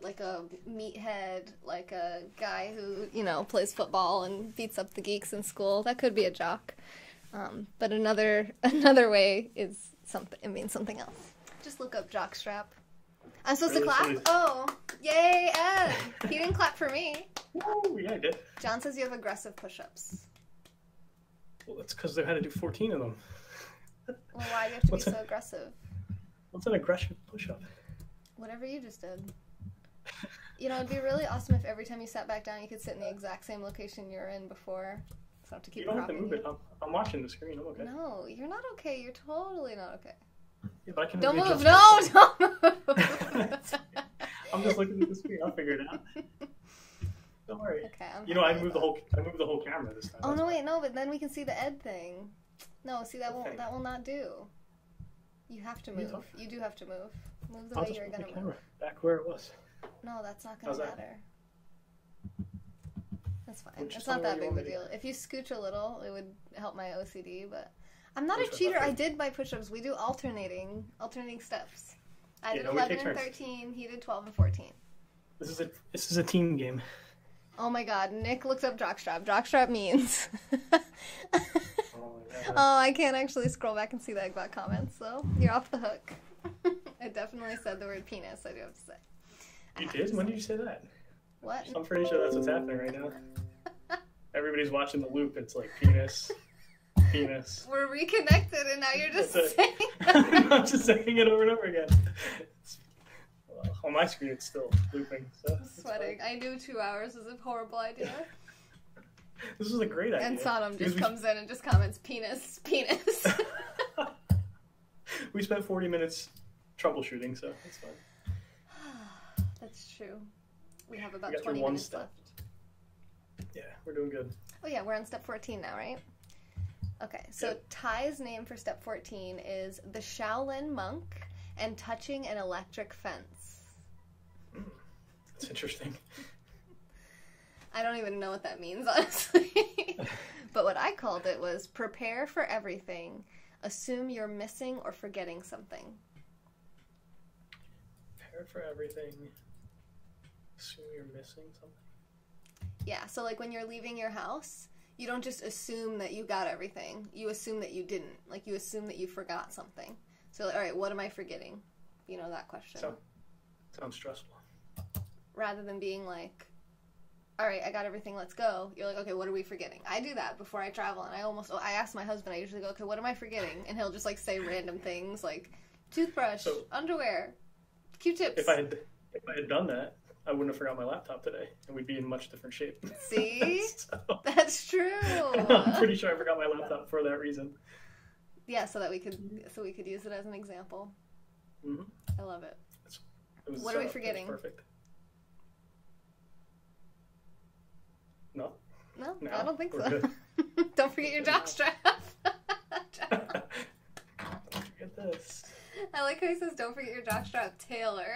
Speaker 1: meathead, like a guy who, plays football and beats up the geeks in school. That could be a jock. But another way is something. It means something else. Just look up jock strap. I'm supposed to clap? Oh, yay, Ed! He didn't clap for me.
Speaker 3: Oh, yeah, I did.
Speaker 1: John says you have aggressive push-ups.
Speaker 3: Well, that's because they had to do 14 of them.
Speaker 1: Well, why do you have to be so aggressive?
Speaker 3: What's an aggressive push-up?
Speaker 1: Whatever you just did. You know, it'd be really awesome if every time you sat back down, you could sit in the exact same location you were in before. So I have to keep
Speaker 3: You don't have to
Speaker 1: propping
Speaker 3: move it. I'm watching the screen. I'm okay.
Speaker 1: No, you're not okay. You're totally not okay.
Speaker 3: Yeah, but I can
Speaker 1: Don't
Speaker 3: maybe
Speaker 1: move.
Speaker 3: adjust
Speaker 1: No,
Speaker 3: myself.
Speaker 1: don't move.
Speaker 3: I'm just looking at the screen. I'll figure it out. Don't worry.
Speaker 1: Okay,
Speaker 3: You know, I moved the whole camera this time.
Speaker 1: Oh
Speaker 3: That's
Speaker 1: no,
Speaker 3: why.
Speaker 1: wait, no, but then we can see the Ed thing. No, see that
Speaker 3: Okay.
Speaker 1: will not do. You have to
Speaker 3: What are you
Speaker 1: move.
Speaker 3: talking
Speaker 1: You do have to move. Move the
Speaker 3: I'll
Speaker 1: way
Speaker 3: just
Speaker 1: you're
Speaker 3: move the
Speaker 1: gonna
Speaker 3: camera
Speaker 1: move.
Speaker 3: back where it was.
Speaker 1: No, that's not
Speaker 3: How's
Speaker 1: gonna
Speaker 3: that?
Speaker 1: matter. That's fine.
Speaker 3: Well, just
Speaker 1: It's
Speaker 3: tell
Speaker 1: not
Speaker 3: me
Speaker 1: that
Speaker 3: where
Speaker 1: big
Speaker 3: you
Speaker 1: of a
Speaker 3: want
Speaker 1: deal. If you scooch a little, it would help my OCD, but I'm not
Speaker 3: Which
Speaker 1: a
Speaker 3: was
Speaker 1: cheater.
Speaker 3: okay.
Speaker 1: I did my push-ups. We do alternating steps. I
Speaker 3: Yeah,
Speaker 1: did
Speaker 3: no, we
Speaker 1: 11
Speaker 3: take
Speaker 1: and
Speaker 3: turns.
Speaker 1: 13. He did 12 and 14.
Speaker 3: This is a team game.
Speaker 1: Oh my god, Nick looked up jockstrap. Jockstrap means...
Speaker 3: Oh my god.
Speaker 1: Oh, I can't actually scroll back and see the Eggbot comments, so you're off the hook. I definitely said the word penis, I do have to say.
Speaker 3: You did? When did you say that?
Speaker 1: What?
Speaker 3: I'm pretty sure that's what's happening right now. Everybody's watching the loop. It's like penis, penis.
Speaker 1: We're reconnected and now you're just
Speaker 3: That's it.
Speaker 1: saying that.
Speaker 3: I'm just saying it over and over again. On my screen, it's still looping. So
Speaker 1: I'm sweating. I knew 2 hours was a horrible idea.
Speaker 3: This is a great idea.
Speaker 1: And Sodom
Speaker 3: Because
Speaker 1: just comes in and just comments, penis, penis.
Speaker 3: we spent 40 minutes troubleshooting, so it's fine.
Speaker 1: That's true. We have about
Speaker 3: We got
Speaker 1: 20
Speaker 3: through one
Speaker 1: minutes
Speaker 3: step.
Speaker 1: left.
Speaker 3: Yeah, we're doing good.
Speaker 1: Oh yeah, we're on step 14 now, right? Okay, so
Speaker 3: Yep.
Speaker 1: Ty's name for step 14 is the Shaolin monk and touching an electric fence.
Speaker 3: That's interesting.
Speaker 1: I don't even know what that means, honestly. But what I called it was prepare for everything. Assume you're missing or forgetting something.
Speaker 3: Prepare for everything. Assume you're missing something.
Speaker 1: Yeah, so like when you're leaving your house, you don't just assume that you got everything. You assume that you didn't. Like you assume that you forgot something. So like, all right, what am I forgetting? You know, that question.
Speaker 3: Sounds stressful.
Speaker 1: Rather than being like, all right, I got everything, let's go. You're like, okay, what are we forgetting? I do that before I travel, and I ask my husband, I usually go, okay, what am I forgetting? And he'll just like say random things like toothbrush, underwear, Q-tips.
Speaker 3: If I had done that, I wouldn't have forgot my laptop today, and we'd be in much different shape.
Speaker 1: See?
Speaker 3: So,
Speaker 1: That's true.
Speaker 3: I'm pretty sure I forgot my laptop for that reason.
Speaker 1: Yeah, so we could use it as an example.
Speaker 3: Mm-hmm.
Speaker 1: I love it.
Speaker 3: It was,
Speaker 1: What are we
Speaker 3: it was
Speaker 1: forgetting?
Speaker 3: Perfect. No?
Speaker 1: No,
Speaker 3: No,
Speaker 1: I don't think
Speaker 3: we're
Speaker 1: so.
Speaker 3: good.
Speaker 1: Don't forget your jockstrap.
Speaker 3: Don't forget this.
Speaker 1: I like how he says, don't forget your jockstrap, Taylor.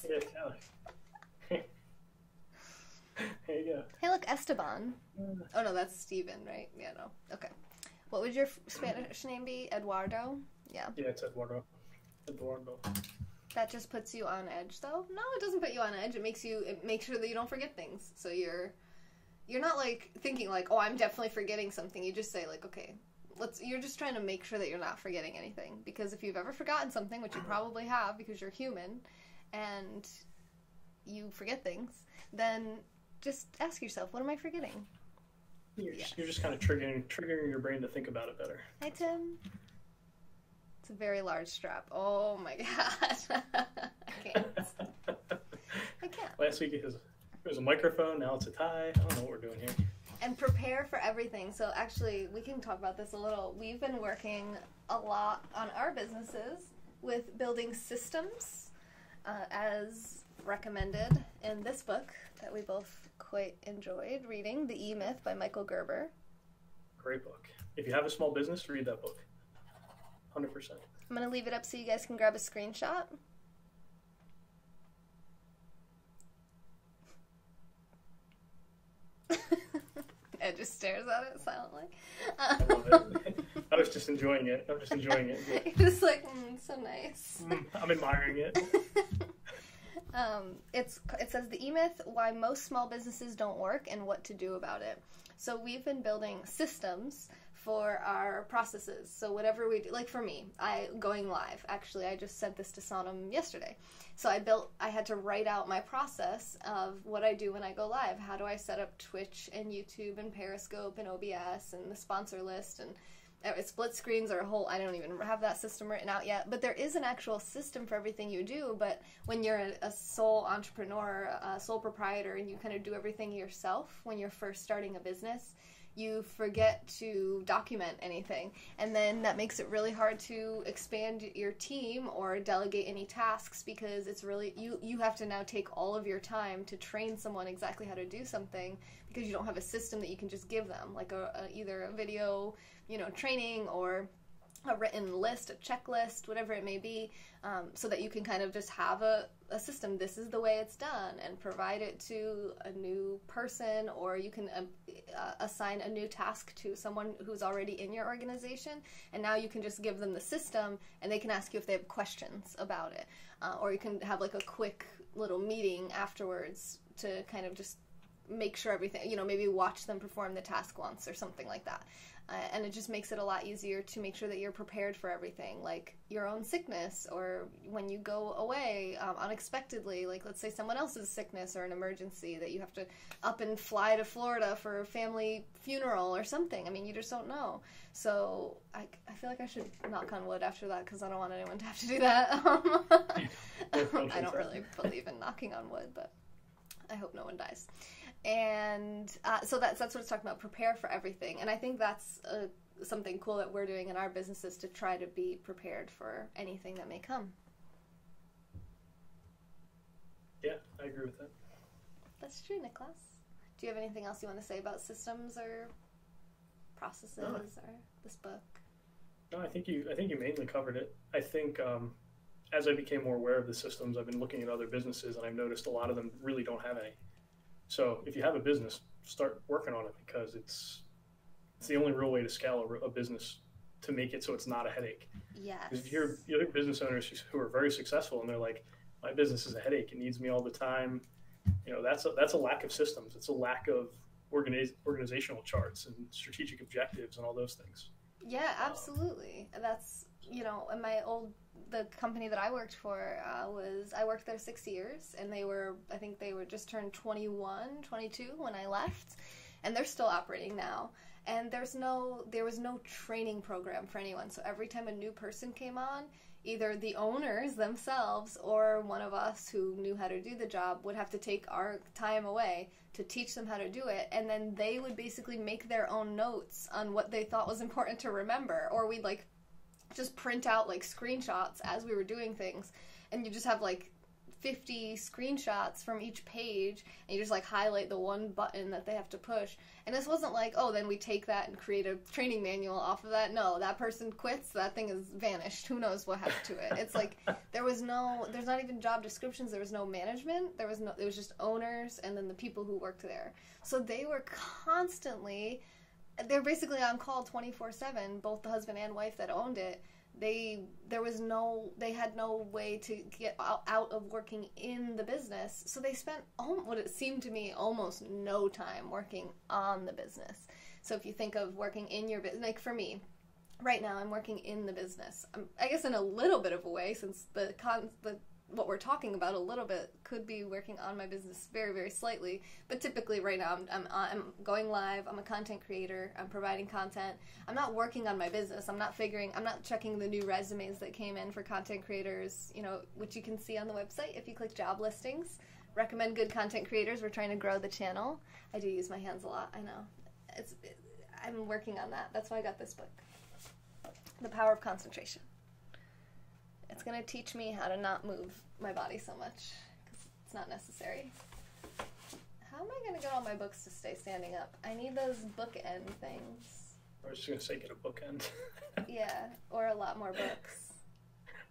Speaker 3: Yeah, Taylor. There you go.
Speaker 1: Hey, look, Esteban. Oh, no, that's Steven, right? Yeah, no. Okay. What would your Spanish name be? Eduardo? Yeah.
Speaker 3: Yeah, it's Eduardo. Eduardo.
Speaker 1: That just puts you on edge, though? No, it doesn't put you on edge. It makes sure that you don't forget things. So you're not, like, thinking, like, oh, I'm definitely forgetting something. You just say, like, okay, you're just trying to make sure that you're not forgetting anything. Because if you've ever forgotten something, which you probably have because you're human, and you forget things, then just ask yourself, what am I forgetting?
Speaker 3: You're just kind of triggering your brain to think about it better.
Speaker 1: Hi, Tim. It's a very large strap. Oh my god. I can't. I can't.
Speaker 3: Last week it was a microphone, now it's a tie. I don't know what we're doing here.
Speaker 1: And prepare for everything. So actually, we can talk about this a little. We've been working a lot on our businesses with building systems, as recommended in this book that we both quite enjoyed reading, The E-Myth by Michael Gerber.
Speaker 3: Great book. If you have a small business, read that book. 100%.
Speaker 1: I'm going to leave it up so you guys can grab a screenshot. Ed just stares at it silently.
Speaker 3: I love it. I was just enjoying it. I'm just enjoying it.
Speaker 1: You're just like, so nice.
Speaker 3: I'm admiring it.
Speaker 1: It says the E-Myth, why most small businesses don't work and what to do about it. So we've been building systems for our processes. So whatever we do, like for me, going live. Actually, I just sent this to Sonam yesterday. So I had to write out my process of what I do when I go live. How do I set up Twitch and YouTube and Periscope and OBS and the sponsor list and split screens are a whole, I don't even have that system written out yet, but there is an actual system for everything you do. But when you're a sole entrepreneur, a sole proprietor, and you kind of do everything yourself when you're first starting a business, you forget to document anything, and then that makes it really hard to expand your team or delegate any tasks, because it's really, you have to now take all of your time to train someone exactly how to do something, because you don't have a system that you can just give them, like either a video, training, or a written list, a checklist, whatever it may be, so that you can kind of just have a system. This is the way it's done, and provide it to a new person, or you can assign a new task to someone who's already in your organization, and now you can just give them the system, and they can ask you if they have questions about it, or you can have like a quick little meeting afterwards to kind of just make sure everything, maybe watch them perform the task once or something like that. And it just makes it a lot easier to make sure that you're prepared for everything, like your own sickness, or when you go away unexpectedly, like let's say someone else's sickness or an emergency that you have to up and fly to Florida for a family funeral or something. I mean, you just don't know. So I feel like I should knock on wood after that, because I don't want anyone to have to do that. I don't really believe in knocking on wood, but I hope no one dies. And so that's what it's talking about, prepare for everything. And I think that's something cool that we're doing in our businesses, to try to be prepared for anything that may come.
Speaker 3: Yeah, I agree with that.
Speaker 1: That's true, Nicholas. Do you have anything else you want to say about systems or processes or this book?
Speaker 3: No, I think you mainly covered it. I think as I became more aware of the systems, I've been looking at other businesses, and I've noticed a lot of them really don't have any. So if you have a business, start working on it, because it's the only real way to scale a business, to make it so it's not a headache.
Speaker 1: Yes.
Speaker 3: Because if you're the other business owners who are very successful and they're like, my business is a headache, it needs me all the time, that's a lack of systems. It's a lack of organizational charts and strategic objectives and all those things.
Speaker 1: Yeah, absolutely. That's, in the company that I worked for, I worked there 6 years, and I think they were just turned 21, 22 when I left, and they're still operating now. And there was no training program for anyone. So every time a new person came on, either the owners themselves or one of us who knew how to do the job would have to take our time away to teach them how to do it. And then they would basically make their own notes on what they thought was important to remember. Or we'd just print out screenshots as we were doing things. And you just have 50 screenshots from each page, and you just highlight the one button that they have to push. And this wasn't then we take that and create a training manual off of that. No, that person quits, that thing is vanished. Who knows what happened to it? It's there's not even job descriptions, there was no management, it was just owners and then the people who worked there. So they were they're basically on call 24/7, both the husband and wife that owned it. They had no way to get out of working in the business, so they spent what it seemed to me almost no time working on the business. So if you think of working in your business, for me, right now I'm working in the business. I guess in a little bit of a way, since what we're talking about a little bit could be working on my business very, very slightly. But typically right now I'm going live, I'm a content creator, I'm providing content. I'm not working on my business. I'm not checking the new resumes that came in for content creators, which you can see on the website if you click job listings. Recommend good content creators. We're trying to grow the channel. I do use my hands a lot, I know. I'm working on that. That's why I got this book. The Power of Concentration. It's going to teach me how to not move my body so much, because it's not necessary. How am I going to get all my books to stay standing up? I need those bookend things.
Speaker 3: I was just going to say get a bookend.
Speaker 1: Yeah, or a lot more books.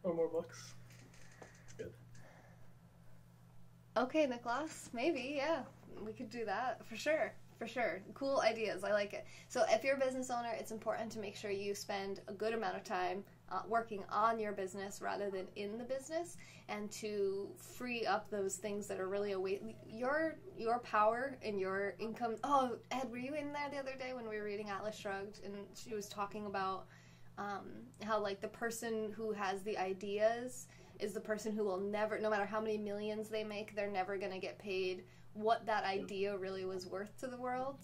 Speaker 3: Or more books. Good.
Speaker 1: Okay, Nicholas, maybe, yeah. We could do that, for sure. For sure. Cool ideas. I like it. So if you're a business owner, it's important to make sure you spend a good amount of time working on your business rather than in the business, and to free up those things that are really your power and your income. Oh, Ed, were you in there the other day when we were reading Atlas Shrugged, and she was talking about how the person who has the ideas is the person who will never, no matter how many millions they make, they're never going to get paid what that idea really was worth to the world.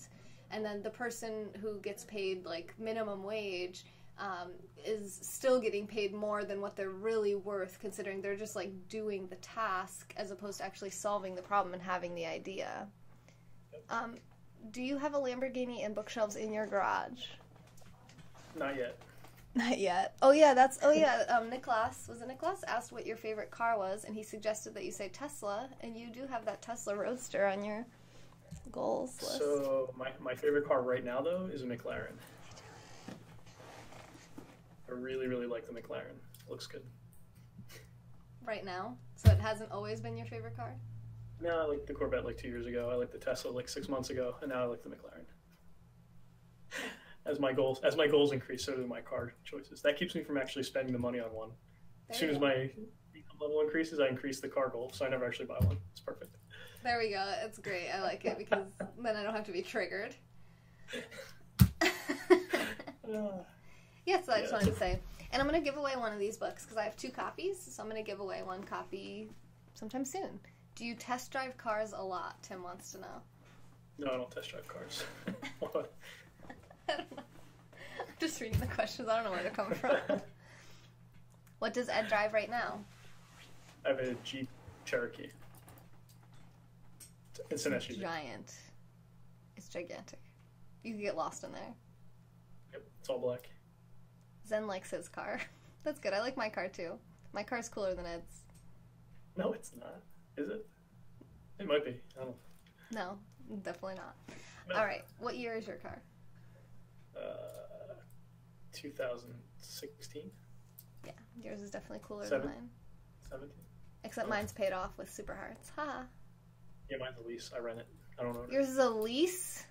Speaker 1: and then the person who gets paid like minimum wage is still getting paid more than what they're really worth, considering they're just like doing the task as opposed to actually solving the problem and having the idea. Do you have a Lamborghini and bookshelves in your garage?
Speaker 3: Not yet.
Speaker 1: Not yet. Nicholas, was it Nicholas, asked what your favorite car was, and he suggested that you say Tesla, and you do have that Tesla Roadster on your goals list.
Speaker 3: So my favorite car right now, though, is a McLaren. I really, really like the McLaren. It looks good.
Speaker 1: Right now? So it hasn't always been your favorite car?
Speaker 3: No, I liked the Corvette like 2 years ago. I liked the Tesla like 6 months ago, and now I like the McLaren. As my goals increase, so do my car choices. That keeps me from actually spending the money on one. As soon as my income level increases, I increase the car goal, so I never actually buy one. It's perfect.
Speaker 1: There we go. It's great. I like it because then I don't have to be triggered. Yes, I just wanted to say. And I'm going to give away one of these books because I have 2 copies, so I'm going to give away 1 copy sometime soon. Do you test drive cars a lot? Tim wants to know.
Speaker 3: No, I don't test drive cars.
Speaker 1: I don't know. I'm just reading the questions. I don't know where they're coming from. What does Ed drive right now?
Speaker 3: I have a Jeep Cherokee. It's an SUV.
Speaker 1: Giant. It's gigantic. You could get lost in there.
Speaker 3: Yep, it's all black.
Speaker 1: Zen likes his car. That's good. I like my car too. My car's cooler than Ed's.
Speaker 3: No, it's not. Is it? It might be. I don't know.
Speaker 1: No, definitely not.
Speaker 3: No.
Speaker 1: All right. What year is your car?
Speaker 3: 2016.
Speaker 1: Yeah, yours is definitely cooler
Speaker 3: Seven.
Speaker 1: than mine.
Speaker 3: 17.
Speaker 1: Except mine's paid off with Super Hearts. Haha.
Speaker 3: Yeah, mine's a lease. I rent it. I don't know.
Speaker 1: Yours is a lease?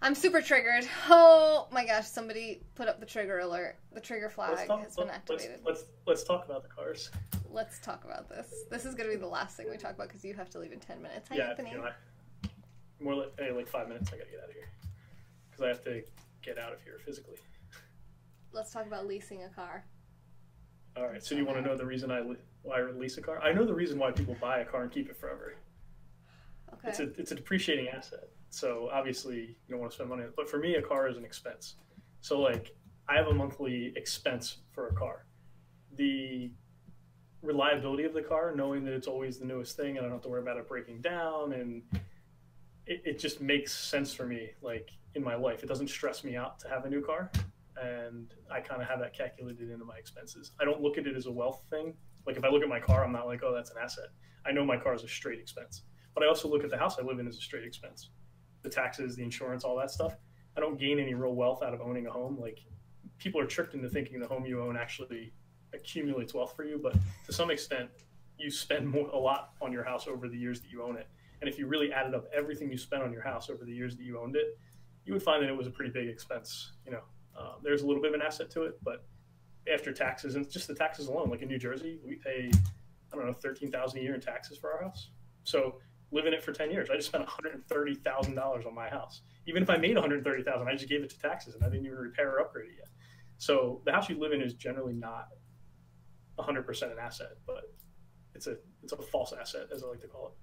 Speaker 1: I'm super triggered. Oh my gosh, somebody put up the trigger alert. The trigger flag has been activated.
Speaker 3: Let's talk about the cars.
Speaker 1: Let's talk about this. This is going to be the last thing we talk about because you have to leave in 10 minutes. Hi,
Speaker 3: Yeah,
Speaker 1: Anthony.
Speaker 3: you know, more like 5 minutes. I gotta get out of here because I have to get out of here physically.
Speaker 1: Let's talk about leasing a car.
Speaker 3: All right. So do you want to know the reason why I lease a car? I know the reason why people buy a car and keep it forever.
Speaker 1: Okay.
Speaker 3: It's a depreciating asset. So obviously you don't want to spend money on it. But for me, a car is an expense. So like I have a monthly expense for a car. The reliability of the car, knowing that it's always the newest thing and I don't have to worry about it breaking down, and it just makes sense for me, like in my life. It doesn't stress me out to have a new car, and I kind of have that calculated into my expenses. I don't look at it as a wealth thing. Like if I look at my car, I'm not like, oh, that's an asset. I know my car is a straight expense. But I also look at the house I live in as a straight expense. The taxes, the insurance, all that stuff. I don't gain any real wealth out of owning a home. Like people are tricked into thinking the home you own actually accumulates wealth for you, but to some extent you spend a lot on your house over the years that you own it. And if you really added up everything you spent on your house over the years that you owned it, you would find that it was a pretty big expense. You know, there's a little bit of an asset to it, but after taxes, and just the taxes alone, like in New Jersey, we pay, I don't know, $13,000 a year in taxes for our house. So live in it for 10 years. I just spent $130,000 on my house. Even if I made $130,000, I just gave it to taxes and I didn't even repair or upgrade it yet. So the house you live in is generally not 100% an asset, but it's a false asset, as I like to call it.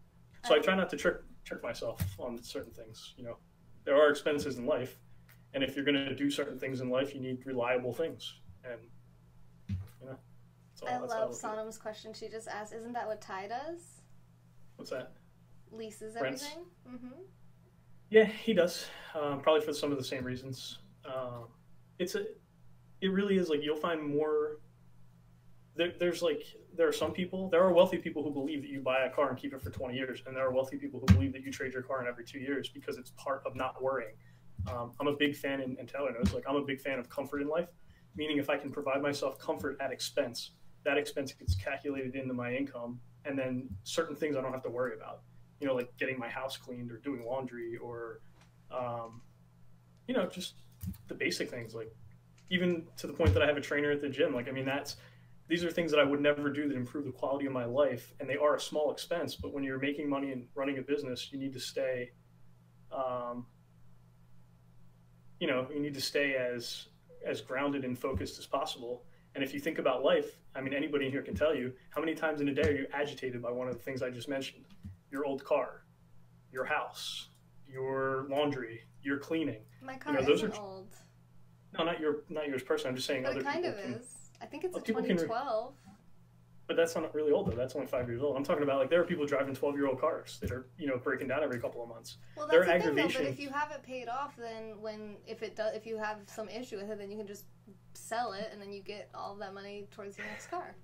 Speaker 3: So I try not to trick myself on certain things. You know, there are expenses in life, and if you're going to do certain things in life, you need reliable things. And you know,
Speaker 1: I love Sonam's question. She just asked, "Isn't that what Ty does?"
Speaker 3: What's that?
Speaker 1: Leases
Speaker 3: Rents.
Speaker 1: everything. Mm-hmm.
Speaker 3: Yeah, he does. Probably for some of the same reasons. It really is like you'll find more. There are some people, there are wealthy people who believe that you buy a car and keep it for 20 years. And there are wealthy people who believe that you trade your car in every 2 years because it's part of not worrying. I'm a big fan, and Taylor knows, like I'm a big fan of comfort in life, meaning if I can provide myself comfort at expense, that expense gets calculated into my income. And then certain things I don't have to worry about, you know, like getting my house cleaned or doing laundry or, you know, just the basic things, like even to the point that I have a trainer at the gym. Like, I mean, these are things that I would never do that improve the quality of my life, and they are a small expense. But when you're making money and running a business, you need to stay, you know, you need to stay as grounded and focused as possible. And if you think about life, I mean, anybody in here can tell you how many times in a day are you agitated by one of the things I just mentioned: your old car, your house, your laundry, your cleaning.
Speaker 1: My car
Speaker 3: those
Speaker 1: isn't
Speaker 3: are
Speaker 1: old.
Speaker 3: No, not yours personally. I'm just saying
Speaker 1: But
Speaker 3: other
Speaker 1: it kind
Speaker 3: people
Speaker 1: of
Speaker 3: can,
Speaker 1: is. I think it's a
Speaker 3: people can
Speaker 1: 2012.
Speaker 3: but that's not really old though. That's only 5 years old. I'm talking about like there are people driving 12-year-old cars that are breaking down every couple of months.
Speaker 1: Well,
Speaker 3: Their
Speaker 1: that's the thing, though.
Speaker 3: aggravation.
Speaker 1: But if you have it paid off, then if you have some issue with it, then you can just sell it, and then you get all of that money towards your next car.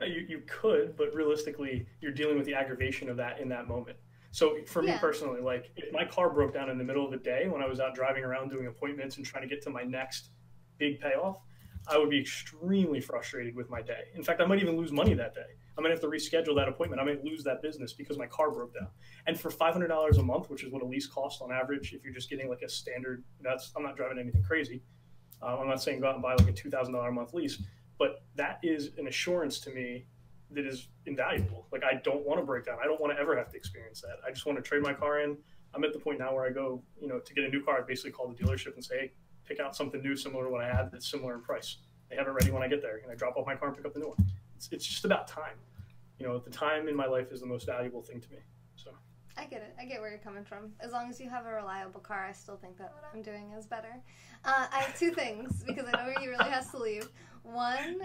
Speaker 3: You could, but realistically, you're dealing with the aggravation of that in that moment. So for me personally, like if my car broke down in the middle of the day when I was out driving around doing appointments and trying to get to my next big payoff, I would be extremely frustrated with my day. In fact, I might even lose money that day. I might have to reschedule that appointment. I might lose that business because my car broke down. And for $500 a month, which is what a lease costs on average, if you're just getting like a standard, I'm not driving anything crazy. I'm not saying go out and buy like a $2,000 a month lease, but that is an assurance to me that is invaluable. Like I don't want to break down. I don't want to ever have to experience that. I just want to trade my car in. I'm at the point now where I go, to get a new car, I basically call the dealership and say, hey, pick out something new similar to what I had that's similar in price. They have it ready when I get there, and I drop off my car and pick up the new one. It's just about time. The time in my life is the most valuable thing to me. So
Speaker 1: I get it. I get where you're coming from. As long as you have a reliable car, I still think that what I'm doing is better. I have two things, because I know he really has to leave. One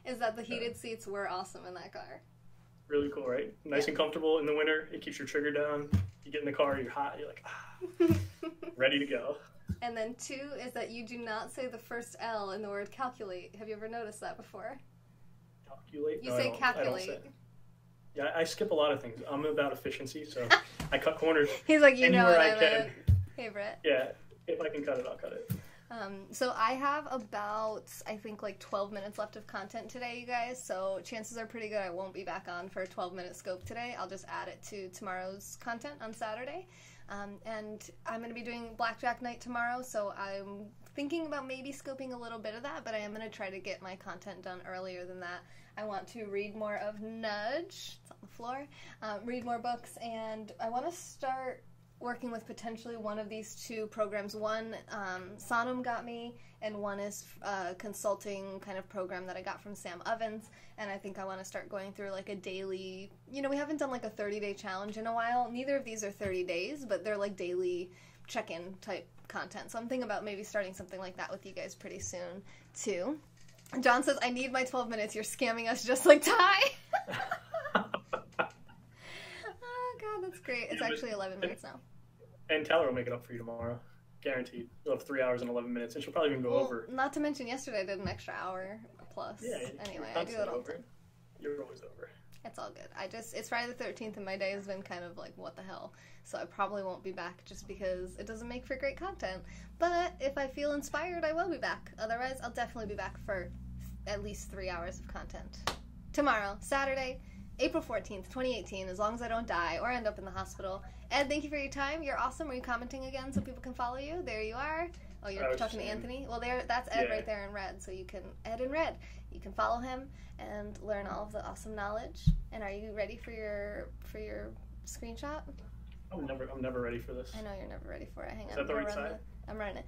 Speaker 1: is that the heated seats were awesome in that car.
Speaker 3: Really cool, right? Nice and comfortable in the winter. It keeps your trigger down. You get in the car, you're hot, you're like, ready to go.
Speaker 1: And then two is that you do not say the first L in the word calculate. Have you ever noticed that before?
Speaker 3: Calculate?
Speaker 1: You say calculate.
Speaker 3: Yeah, I skip a lot of things. I'm about efficiency, so I cut corners.
Speaker 1: He's like, you know what
Speaker 3: I
Speaker 1: I meant. Hey, Brett.
Speaker 3: Yeah, if I can cut it, I'll cut it.
Speaker 1: So I have about, I think, like 12 minutes left of content today, you guys. So chances are pretty good I won't be back on for a 12-minute scope today. I'll just add it to tomorrow's content on Saturday. And I'm going to be doing Blackjack Night tomorrow, so I'm thinking about maybe scoping a little bit of that, but I am going to try to get my content done earlier than that. I want to read more of Nudge. It's on the floor. Read more books, and I want to start working with potentially one of these two programs. One, Sonam got me, and one is a consulting kind of program that I got from Sam Ovens, and I think I want to start going through like a daily, we haven't done like a 30-day challenge in a while. Neither of these are 30 days, but they're like daily check-in type content. So I'm thinking about maybe starting something like that with you guys pretty soon, too. John says, I need my 12 minutes. You're scamming us just like Ty. Oh, God, that's great. It's actually 11 minutes now.
Speaker 3: And Taylor will make it up for you tomorrow. Guaranteed. You'll have 3 hours and 11 minutes, and she'll probably even go over.
Speaker 1: Not to mention, yesterday I did an extra hour plus.
Speaker 3: Yeah,
Speaker 1: anyway, I do it all the time.
Speaker 3: You're always over.
Speaker 1: It's all good. It's Friday the 13th, and my day has been kind of like, what the hell? So I probably won't be back just because it doesn't make for great content. But if I feel inspired, I will be back. Otherwise, I'll definitely be back for at least 3 hours of content. Tomorrow, Saturday, April 14th, 2018, as long as I don't die or end up in the hospital. Ed, thank you for your time. You're awesome. Are you commenting again so people can follow you? There you are. Oh, you're talking to Anthony? Well, that's Ed right there in red, so you can, Ed in red. You can follow him and learn all of the awesome knowledge. And are you ready for your screenshot?
Speaker 3: I'm never ready for this.
Speaker 1: I know you're never ready for it. Hang on.
Speaker 3: Is that the right side?
Speaker 1: I'm running it.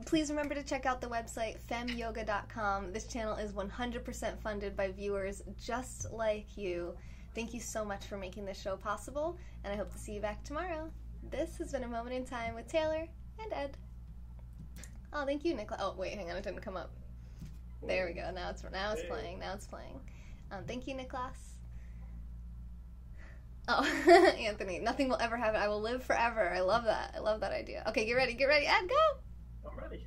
Speaker 1: Please remember to check out the website, femyoga.com. This channel is 100% funded by viewers just like you. Thank you so much for making this show possible, and I hope to see you back tomorrow. This has been A Moment in Time with Taylor and Ed. Oh, thank you, Nicola. Oh, wait, hang on. It didn't come up. There we go. Now it's playing. Now it's playing. Thank you, Nicholas. Oh, Anthony, nothing will ever happen. I will live forever. I love that. I love that idea. Okay, get ready. Get ready. Ed, go!
Speaker 3: I'm ready.